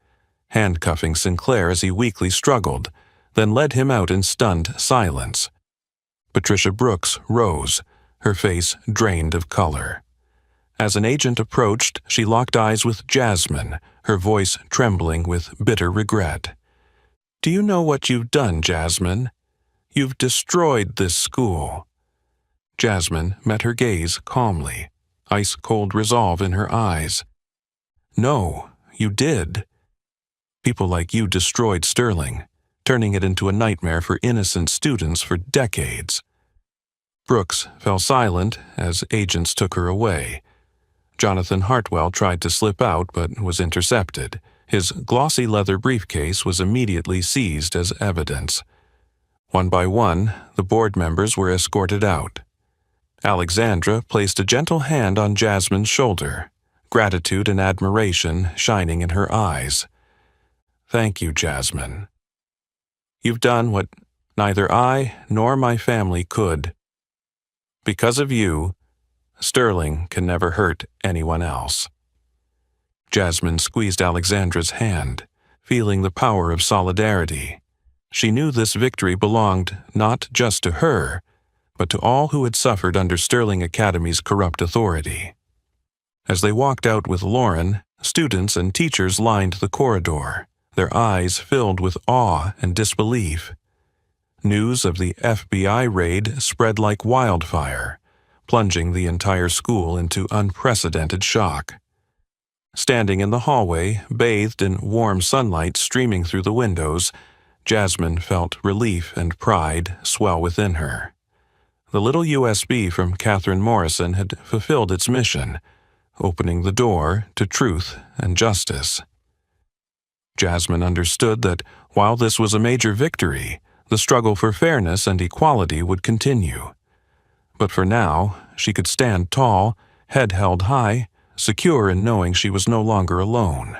handcuffing Sinclair as he weakly struggled, then led him out in stunned silence. Patricia Brooks rose, her face drained of color. As an agent approached, she locked eyes with Jasmine, her voice trembling with bitter regret. "Do you know what you've done, Jasmine? You've destroyed this school." Jasmine met her gaze calmly, ice-cold resolve in her eyes. "No, you did. People like you destroyed Sterling, turning it into a nightmare for innocent students for decades." Brooks fell silent as agents took her away. Jonathan Hartwell tried to slip out but was intercepted. His glossy leather briefcase was immediately seized as evidence. One by one, the board members were escorted out. Alexandra placed a gentle hand on Jasmine's shoulder, gratitude and admiration shining in her eyes. "Thank you, Jasmine. You've done what neither I nor my family could. Because of you, Sterling can never hurt anyone else." Jasmine squeezed Alexandra's hand, feeling the power of solidarity. She knew this victory belonged not just to her, but to all who had suffered under Sterling Academy's corrupt authority. As they walked out with Lauren, students and teachers lined the corridor, their eyes filled with awe and disbelief. News of the FBI raid spread like wildfire, plunging the entire school into unprecedented shock. Standing in the hallway, bathed in warm sunlight streaming through the windows, Jasmine felt relief and pride swell within her. The little USB from Catherine Morrison had fulfilled its mission, opening the door to truth and justice. Jasmine understood that while this was a major victory, the struggle for fairness and equality would continue. But for now, she could stand tall, head held high, secure in knowing she was no longer alone.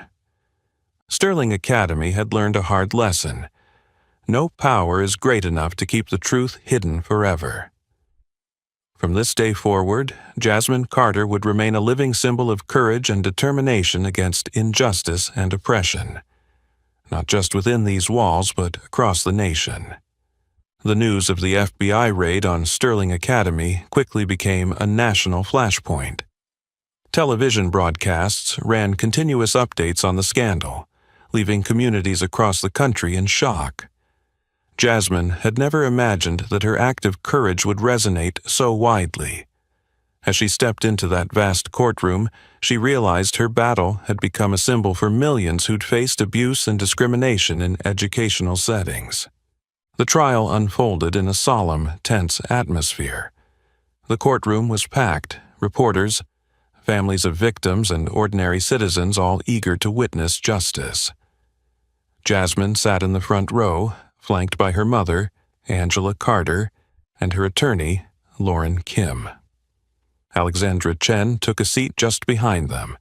Sterling Academy had learned a hard lesson. No power is great enough to keep the truth hidden forever. From this day forward, Jasmine Carter would remain a living symbol of courage and determination against injustice and oppression, not just within these walls but across the nation. The news of the FBI raid on Sterling Academy quickly became a national flashpoint. Television broadcasts ran continuous updates on the scandal, leaving communities across the country in shock. Jasmine had never imagined that her act of courage would resonate so widely. As she stepped into that vast courtroom, she realized her battle had become a symbol for millions who'd faced abuse and discrimination in educational settings. The trial unfolded in a solemn, tense atmosphere. The courtroom was packed, reporters, families of victims, and ordinary citizens all eager to witness justice. Jasmine sat in the front row, flanked by her mother, Angela Carter, and her attorney, Lauren Kim. Alexandra Chen took a seat just behind them,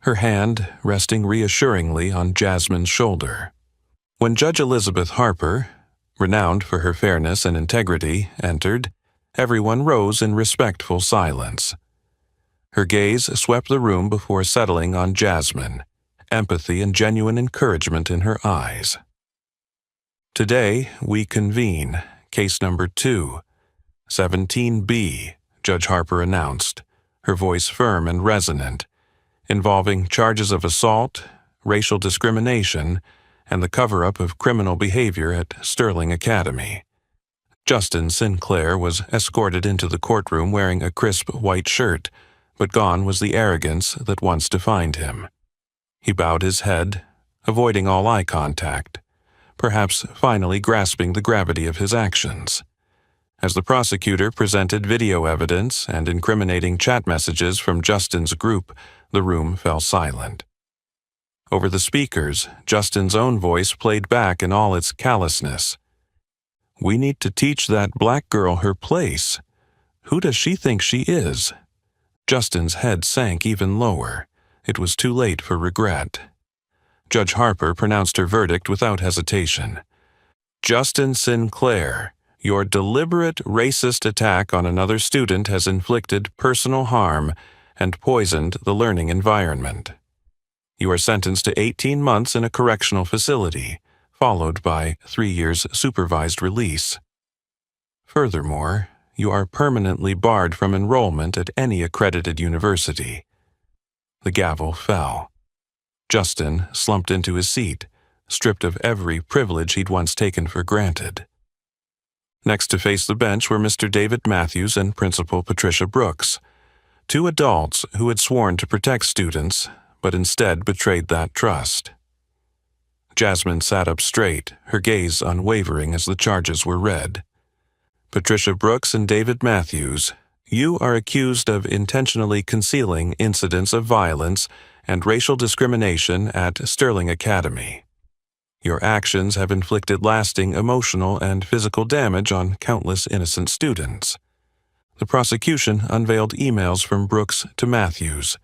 her hand resting reassuringly on Jasmine's shoulder. When Judge Elizabeth Harper, renowned for her fairness and integrity, entered, everyone rose in respectful silence. Her gaze swept the room before settling on Jasmine, empathy and genuine encouragement in her eyes. Today, we convene, case number 2, 17B, Judge Harper announced, her voice firm and resonant, involving charges of assault, racial discrimination, and the cover-up of criminal behavior at Sterling Academy. Justin Sinclair was escorted into the courtroom wearing a crisp white shirt, but gone was the arrogance that once defined him. He bowed his head, avoiding all eye contact, perhaps finally grasping the gravity of his actions. As the prosecutor presented video evidence and incriminating chat messages from Justin's group, the room fell silent. Over the speakers, Justin's own voice played back in all its callousness. "We need to teach that black girl her place. Who does she think she is?" Justin's head sank even lower. It was too late for regret. Judge Harper pronounced her verdict without hesitation. "Justin Sinclair, your deliberate racist attack on another student has inflicted personal harm and poisoned the learning environment. You are sentenced to 18 months in a correctional facility, followed by 3 years supervised release. Furthermore, you are permanently barred from enrollment at any accredited university." The gavel fell. Justin slumped into his seat, stripped of every privilege he'd once taken for granted. Next to face the bench were Mr. David Matthews and Principal Patricia Brooks, 2 adults who had sworn to protect students, but instead betrayed that trust. Jasmine sat up straight, her gaze unwavering as the charges were read. "Patricia Brooks and David Matthews, you are accused of intentionally concealing incidents of violence and racial discrimination at Sterling Academy. Your actions have inflicted lasting emotional and physical damage on countless innocent students." The prosecution unveiled emails from Brooks to Matthews,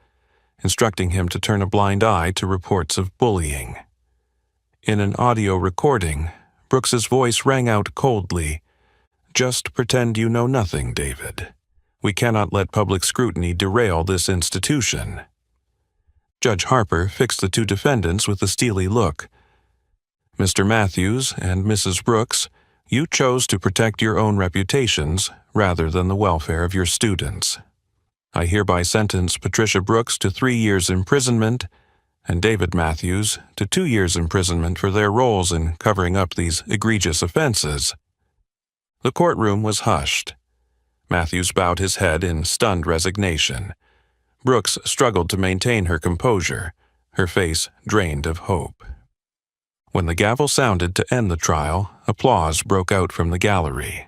instructing him to turn a blind eye to reports of bullying. In an audio recording, Brooks's voice rang out coldly, "Just pretend you know nothing, David. We cannot let public scrutiny derail this institution." Judge Harper fixed the 2 defendants with a steely look. "Mr. Matthews and Mrs. Brooks, you chose to protect your own reputations rather than the welfare of your students. I hereby sentence Patricia Brooks to 3 years imprisonment and David Matthews to 2 years imprisonment for their roles in covering up these egregious offenses." The courtroom was hushed. Matthews bowed his head in stunned resignation. Brooks struggled to maintain her composure, her face drained of hope. When the gavel sounded to end the trial, applause broke out from the gallery.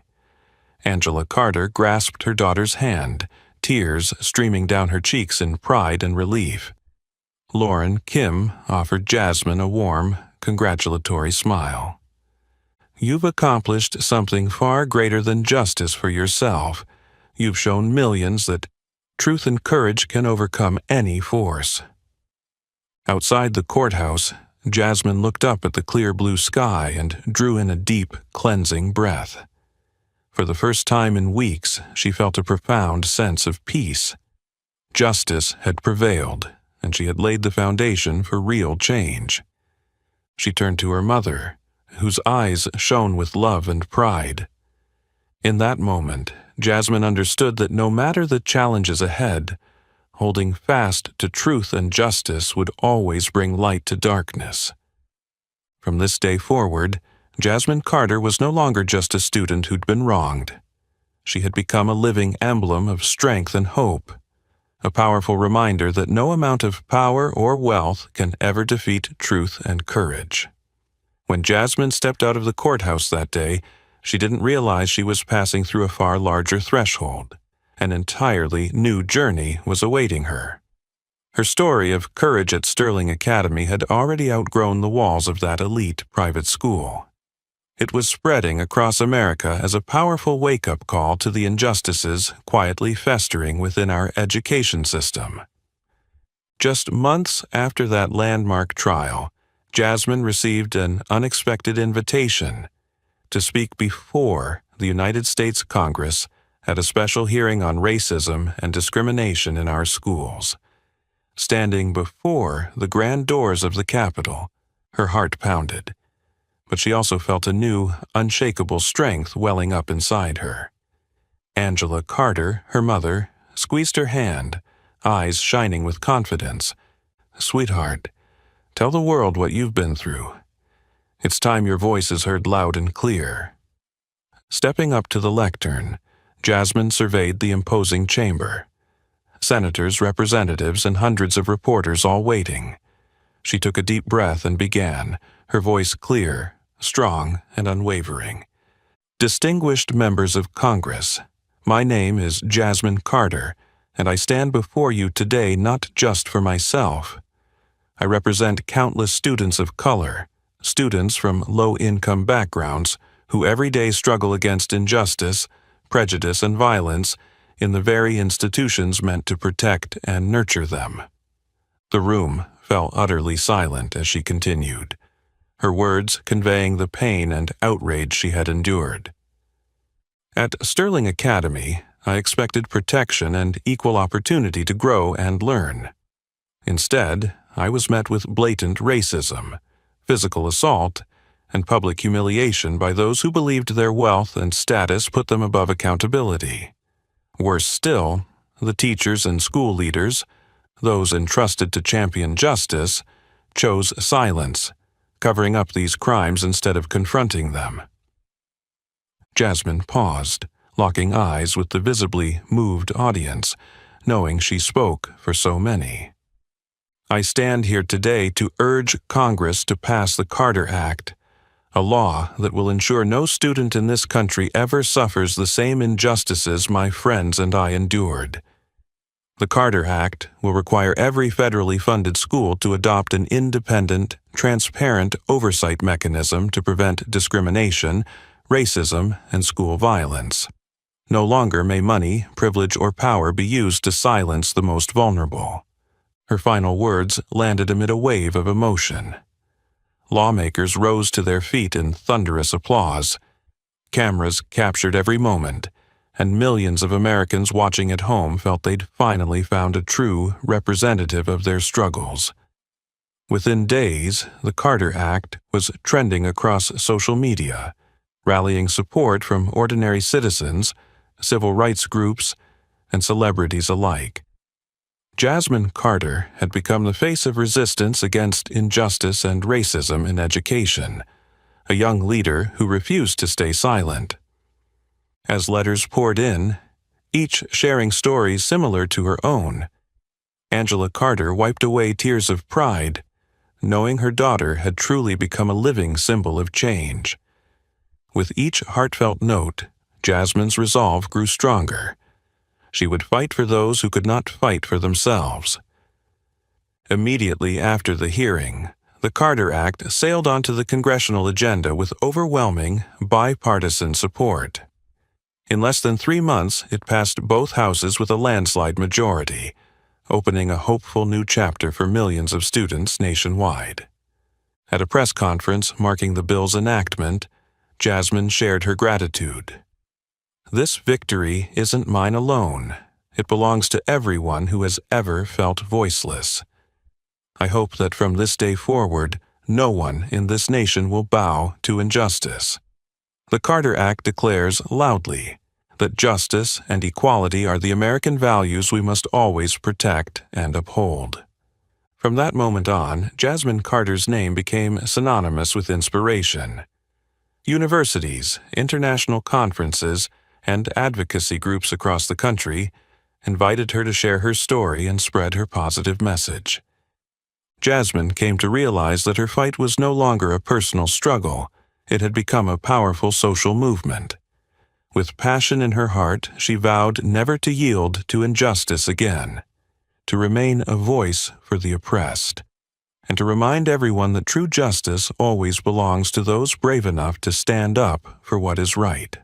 Angela Carter grasped her daughter's hand, tears streaming down her cheeks in pride and relief. Lauren Kim offered Jasmine a warm, congratulatory smile. "You've accomplished something far greater than justice for yourself. You've shown millions that truth and courage can overcome any force." Outside the courthouse, Jasmine looked up at the clear blue sky and drew in a deep, cleansing breath. For the first time in weeks, she felt a profound sense of peace. Justice had prevailed, and she had laid the foundation for real change. She turned to her mother, whose eyes shone with love and pride. In that moment, Jasmine understood that no matter the challenges ahead, holding fast to truth and justice would always bring light to darkness. From this day forward, Jasmine Carter was no longer just a student who'd been wronged. She had become a living emblem of strength and hope, a powerful reminder that no amount of power or wealth can ever defeat truth and courage. When Jasmine stepped out of the courthouse that day, she didn't realize she was passing through a far larger threshold. An entirely new journey was awaiting her. Her story of courage at Sterling Academy had already outgrown the walls of that elite private school. It was spreading across America as a powerful wake-up call to the injustices quietly festering within our education system. Just months after that landmark trial, Jasmine received an unexpected invitation to speak before the United States Congress at a special hearing on racism and discrimination in our schools. Standing before the grand doors of the Capitol, her heart pounded, but she also felt a new, unshakable strength welling up inside her. Angela Carter, her mother, squeezed her hand, eyes shining with confidence. "Sweetheart, tell the world what you've been through. It's time your voice is heard loud and clear." Stepping up to the lectern, Jasmine surveyed the imposing chamber. Senators, representatives, and hundreds of reporters all waiting. She took a deep breath and began, her voice clear, strong, and unwavering. "Distinguished members of Congress, my name is Jasmine Carter, and I stand before you today not just for myself. I represent countless students of color, students from low-income backgrounds who every day struggle against injustice, prejudice, and violence in the very institutions meant to protect and nurture them." The room fell utterly silent as she continued, her words conveying the pain and outrage she had endured. "At Sterling Academy, I expected protection and equal opportunity to grow and learn. Instead, I was met with blatant racism, physical assault, and public humiliation by those who believed their wealth and status put them above accountability. Worse still, the teachers and school leaders, those entrusted to champion justice, chose silence, covering up these crimes instead of confronting them." Jasmine paused, locking eyes with the visibly moved audience, knowing she spoke for so many. "I stand here today to urge Congress to pass the Carter Act, a law that will ensure no student in this country ever suffers the same injustices my friends and I endured. The Carter Act will require every federally funded school to adopt an independent, transparent oversight mechanism to prevent discrimination, racism, and school violence. No longer may money, privilege, or power be used to silence the most vulnerable." Her final words landed amid a wave of emotion. Lawmakers rose to their feet in thunderous applause. Cameras captured every moment, and millions of Americans watching at home felt they'd finally found a true representative of their struggles. Within days, the Carter Act was trending across social media, rallying support from ordinary citizens, civil rights groups, and celebrities alike. Jasmine Carter had become the face of resistance against injustice and racism in education, a young leader who refused to stay silent. As letters poured in, each sharing stories similar to her own, Angela Carter wiped away tears of pride, knowing her daughter had truly become a living symbol of change. With each heartfelt note, Jasmine's resolve grew stronger. She would fight for those who could not fight for themselves. Immediately after the hearing, the Carter Act sailed onto the congressional agenda with overwhelming, bipartisan support. In less than 3 months, it passed both houses with a landslide majority, opening a hopeful new chapter for millions of students nationwide. At a press conference marking the bill's enactment, Jasmine shared her gratitude. "This victory isn't mine alone. It belongs to everyone who has ever felt voiceless. I hope that from this day forward, no one in this nation will bow to injustice." The Carter Act declares loudly that justice and equality are the American values we must always protect and uphold. From that moment on, Jasmine Carter's name became synonymous with inspiration. Universities, international conferences, and advocacy groups across the country invited her to share her story and spread her positive message. Jasmine came to realize that her fight was no longer a personal struggle. It had become a powerful social movement. With passion in her heart, she vowed never to yield to injustice again, to remain a voice for the oppressed, and to remind everyone that true justice always belongs to those brave enough to stand up for what is right.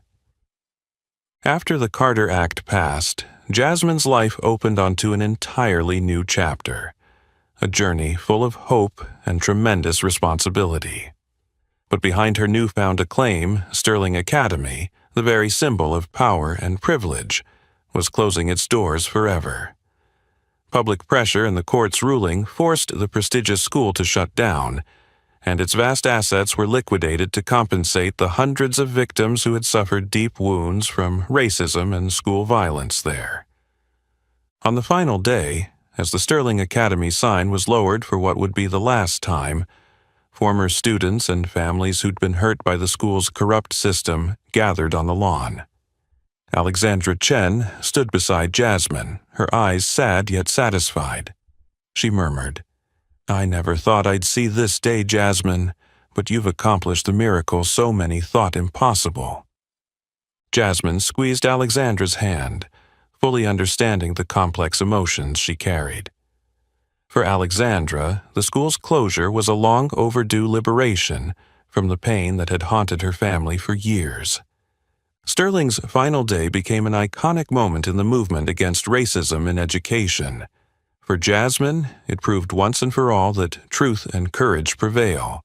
After the Carter Act passed, Jasmine's life opened onto an entirely new chapter, a journey full of hope and tremendous responsibility. But behind her newfound acclaim, Sterling Academy, the very symbol of power and privilege, was closing its doors forever. Public pressure and the court's ruling forced the prestigious school to shut down, and its vast assets were liquidated to compensate the hundreds of victims who had suffered deep wounds from racism and school violence there. On the final day, as the Sterling Academy sign was lowered for what would be the last time, former students and families who'd been hurt by the school's corrupt system gathered on the lawn. Alexandra Chen stood beside Jasmine, her eyes sad yet satisfied. She murmured, "I never thought I'd see this day, Jasmine, but you've accomplished the miracle so many thought impossible." Jasmine squeezed Alexandra's hand, fully understanding the complex emotions she carried. For Alexandra, the school's closure was a long overdue liberation from the pain that had haunted her family for years. Sterling's final day became an iconic moment in the movement against racism in education. For Jasmine, it proved once and for all that truth and courage prevail.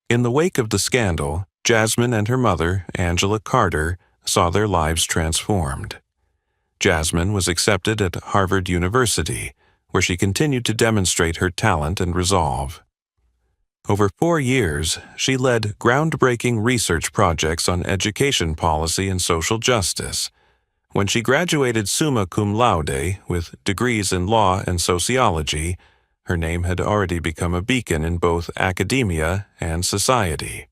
In the wake of the scandal, Jasmine and her mother, Angela Carter, saw their lives transformed. Jasmine was accepted at Harvard University, where she continued to demonstrate her talent and resolve. Over 4 years, she led groundbreaking research projects on education policy and social justice. When she graduated summa cum laude with degrees in law and sociology, her name had already become a beacon in both academia and society.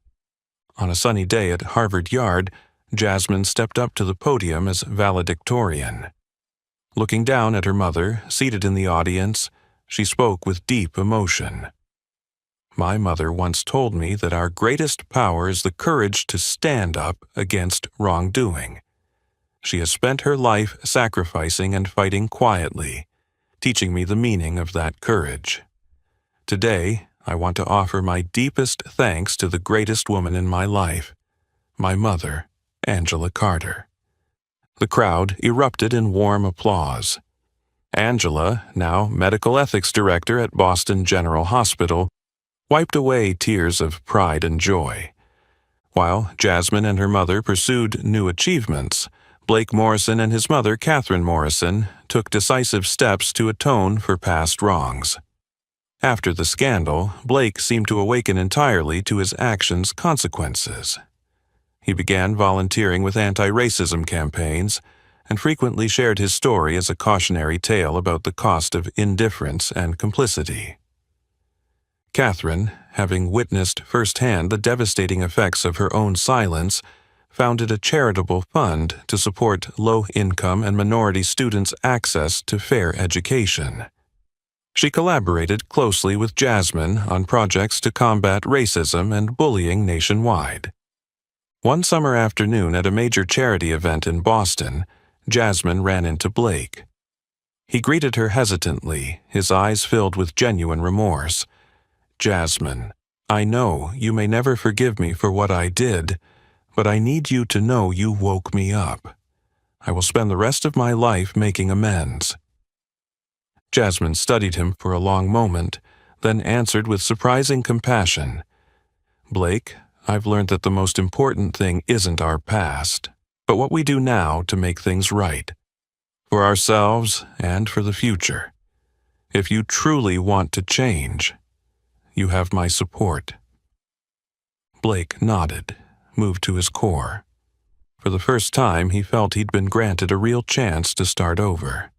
On a sunny day at Harvard Yard, Jasmine stepped up to the podium as valedictorian. Looking down at her mother, seated in the audience, she spoke with deep emotion. "My mother once told me that our greatest power is the courage to stand up against wrongdoing. She has spent her life sacrificing and fighting quietly, teaching me the meaning of that courage. Today, I want to offer my deepest thanks to the greatest woman in my life, my mother, Angela Carter." The crowd erupted in warm applause. Angela, now medical ethics director at Boston General Hospital, wiped away tears of pride and joy. While Jasmine and her mother pursued new achievements, Blake Morrison and his mother, Catherine Morrison, took decisive steps to atone for past wrongs. After the scandal, Blake seemed to awaken entirely to his actions' consequences. He began volunteering with anti-racism campaigns and frequently shared his story as a cautionary tale about the cost of indifference and complicity. Catherine, having witnessed firsthand the devastating effects of her own silence, founded a charitable fund to support low-income and minority students' access to fair education. She collaborated closely with Jasmine on projects to combat racism and bullying nationwide. One summer afternoon at a major charity event in Boston, Jasmine ran into Blake. He greeted her hesitantly, his eyes filled with genuine remorse. "Jasmine, I know you may never forgive me for what I did, but I need you to know you woke me up. I will spend the rest of my life making amends." Jasmine studied him for a long moment, then answered with surprising compassion, "Blake, I've learned that the most important thing isn't our past, but what we do now to make things right, for ourselves and for the future. If you truly want to change, you have my support." Blake nodded, moved to his core. For the first time, he felt he'd been granted a real chance to start over.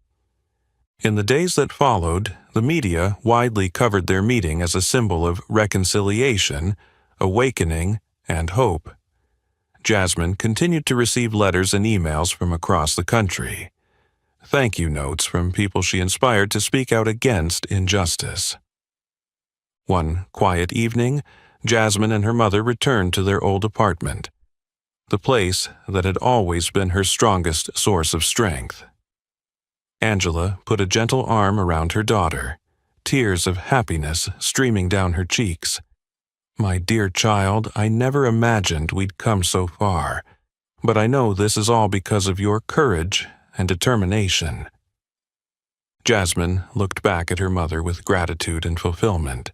In the days that followed, the media widely covered their meeting as a symbol of reconciliation, awakening, and hope. Jasmine continued to receive letters and emails from across the country. Thank you notes from people she inspired to speak out against injustice. One quiet evening, Jasmine and her mother returned to their old apartment, the place that had always been her strongest source of strength. Angela put a gentle arm around her daughter, tears of happiness streaming down her cheeks. "My dear child, I never imagined we'd come so far, but I know this is all because of your courage and determination." Jasmine looked back at her mother with gratitude and fulfillment.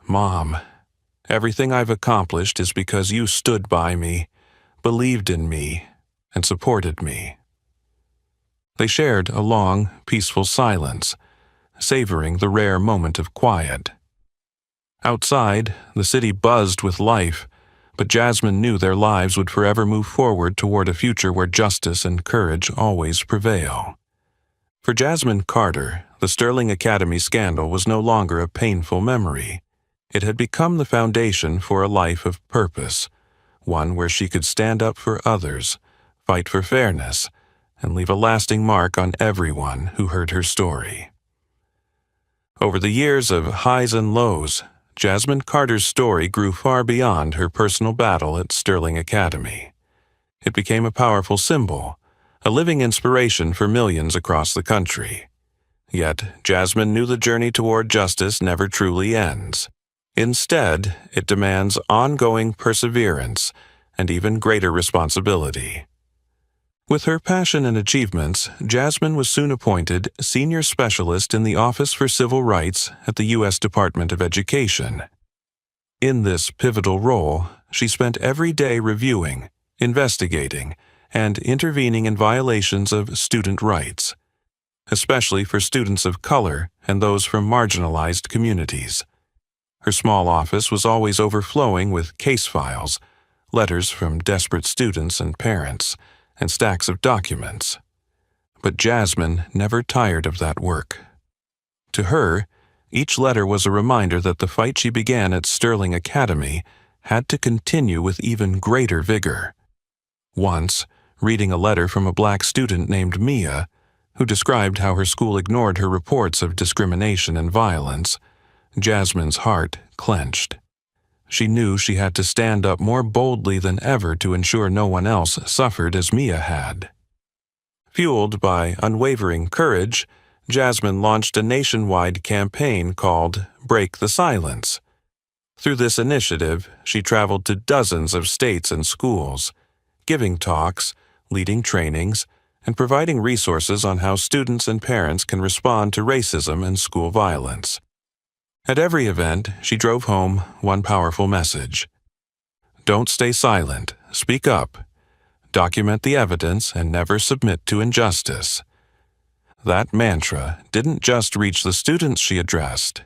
"Mom, everything I've accomplished is because you stood by me, believed in me, and supported me." They shared a long, peaceful silence, savoring the rare moment of quiet. Outside, the city buzzed with life, but Jasmine knew their lives would forever move forward toward a future where justice and courage always prevail. For Jasmine Carter, the Sterling Academy scandal was no longer a painful memory. It had become the foundation for a life of purpose, one where she could stand up for others, fight for fairness, and leave a lasting mark on everyone who heard her story. Over the years of highs and lows, Jasmine Carter's story grew far beyond her personal battle at Sterling Academy. It became a powerful symbol, a living inspiration for millions across the country. Yet, Jasmine knew the journey toward justice never truly ends. Instead, it demands ongoing perseverance and even greater responsibility. With her passion and achievements, Jasmine was soon appointed Senior Specialist in the Office for Civil Rights at the U.S. Department of Education. In this pivotal role, she spent every day reviewing, investigating, and intervening in violations of student rights, especially for students of color and those from marginalized communities. Her small office was always overflowing with case files, letters from desperate students and parents, and stacks of documents. But Jasmine never tired of that work. To her, each letter was a reminder that the fight she began at Sterling Academy had to continue with even greater vigor. Once, reading a letter from a black student named Mia, who described how her school ignored her reports of discrimination and violence, Jasmine's heart clenched. She knew she had to stand up more boldly than ever to ensure no one else suffered as Mia had. Fueled by unwavering courage, Jasmine launched a nationwide campaign called Break the Silence. Through this initiative, she traveled to dozens of states and schools, giving talks, leading trainings, and providing resources on how students and parents can respond to racism and school violence. At every event, she drove home one powerful message. Don't stay silent, speak up. Document the evidence and never submit to injustice. That mantra didn't just reach the students she addressed.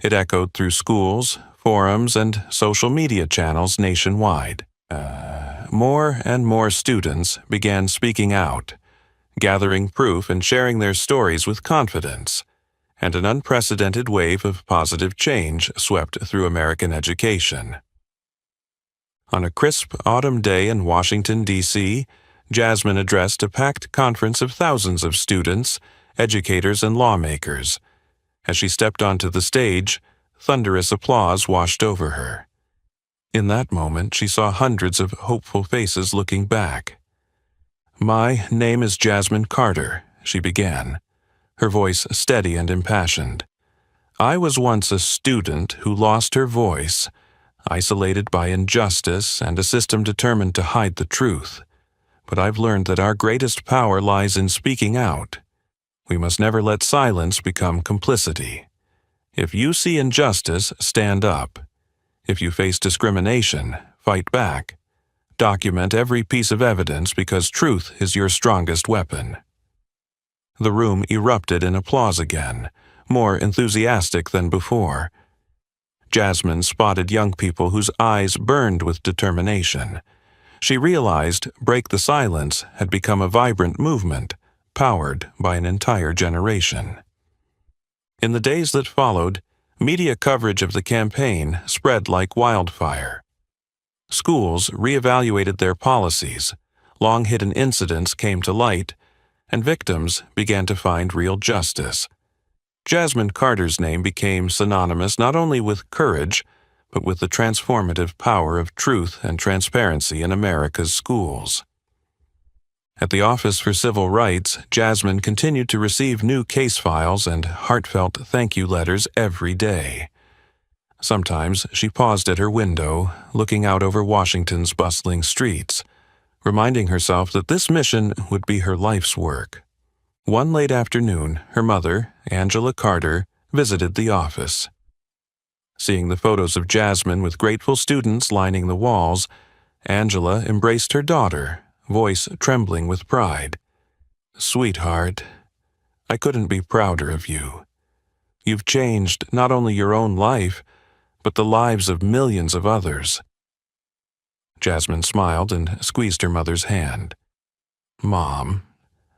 It echoed through schools, forums, and social media channels nationwide. More and more students began speaking out, gathering proof and sharing their stories with confidence, and an unprecedented wave of positive change swept through American education. On a crisp autumn day in Washington, D.C., Jasmine addressed a packed conference of thousands of students, educators, and lawmakers. As she stepped onto the stage, thunderous applause washed over her. In that moment, she saw hundreds of hopeful faces looking back. "My name is Jasmine Carter," she began, her voice steady and impassioned. "I was once a student who lost her voice, isolated by injustice and a system determined to hide the truth. But I've learned that our greatest power lies in speaking out. We must never let silence become complicity. If you see injustice, stand up. If you face discrimination, fight back. Document every piece of evidence because truth is your strongest weapon." The room erupted in applause again, more enthusiastic than before. Jasmine spotted young people whose eyes burned with determination. She realized Break the Silence had become a vibrant movement, powered by an entire generation. In the days that followed, media coverage of the campaign spread like wildfire. Schools reevaluated their policies, long-hidden incidents came to light, and victims began to find real justice. Jasmine Carter's name became synonymous not only with courage, but with the transformative power of truth and transparency in America's schools. At the Office for Civil Rights, Jasmine continued to receive new case files and heartfelt thank you letters every day. Sometimes she paused at her window, looking out over Washington's bustling streets, reminding herself that this mission would be her life's work. One late afternoon, her mother, Angela Carter, visited the office. Seeing the photos of Jasmine with grateful students lining the walls, Angela embraced her daughter, voice trembling with pride. "Sweetheart, I couldn't be prouder of you. You've changed not only your own life, but the lives of millions of others." Jasmine smiled and squeezed her mother's hand. "Mom,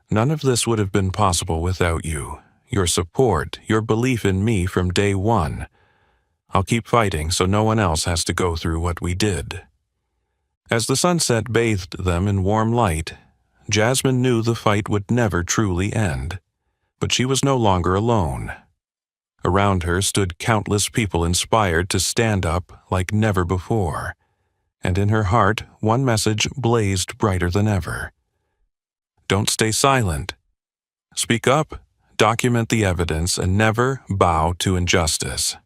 none of this would have been possible without you, your support, your belief in me from day one. I'll keep fighting so no one else has to go through what we did." As the sunset bathed them in warm light, Jasmine knew the fight would never truly end. But she was no longer alone. Around her stood countless people inspired to stand up like never before. And in her heart, one message blazed brighter than ever. Don't stay silent. Speak up, document the evidence, and never bow to injustice.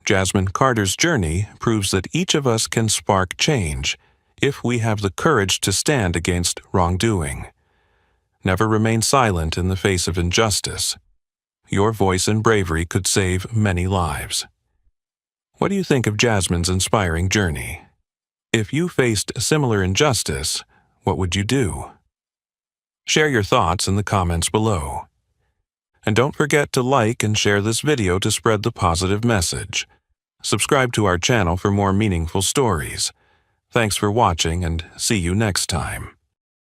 Jasmine Carter's journey proves that each of us can spark change if we have the courage to stand against wrongdoing. Never remain silent in the face of injustice. Your voice and bravery could save many lives. What do you think of Jasmine's inspiring journey? If you faced similar injustice, what would you do? Share your thoughts in the comments below. And don't forget to like and share this video to spread the positive message. Subscribe to our channel for more meaningful stories. Thanks for watching and see you next time.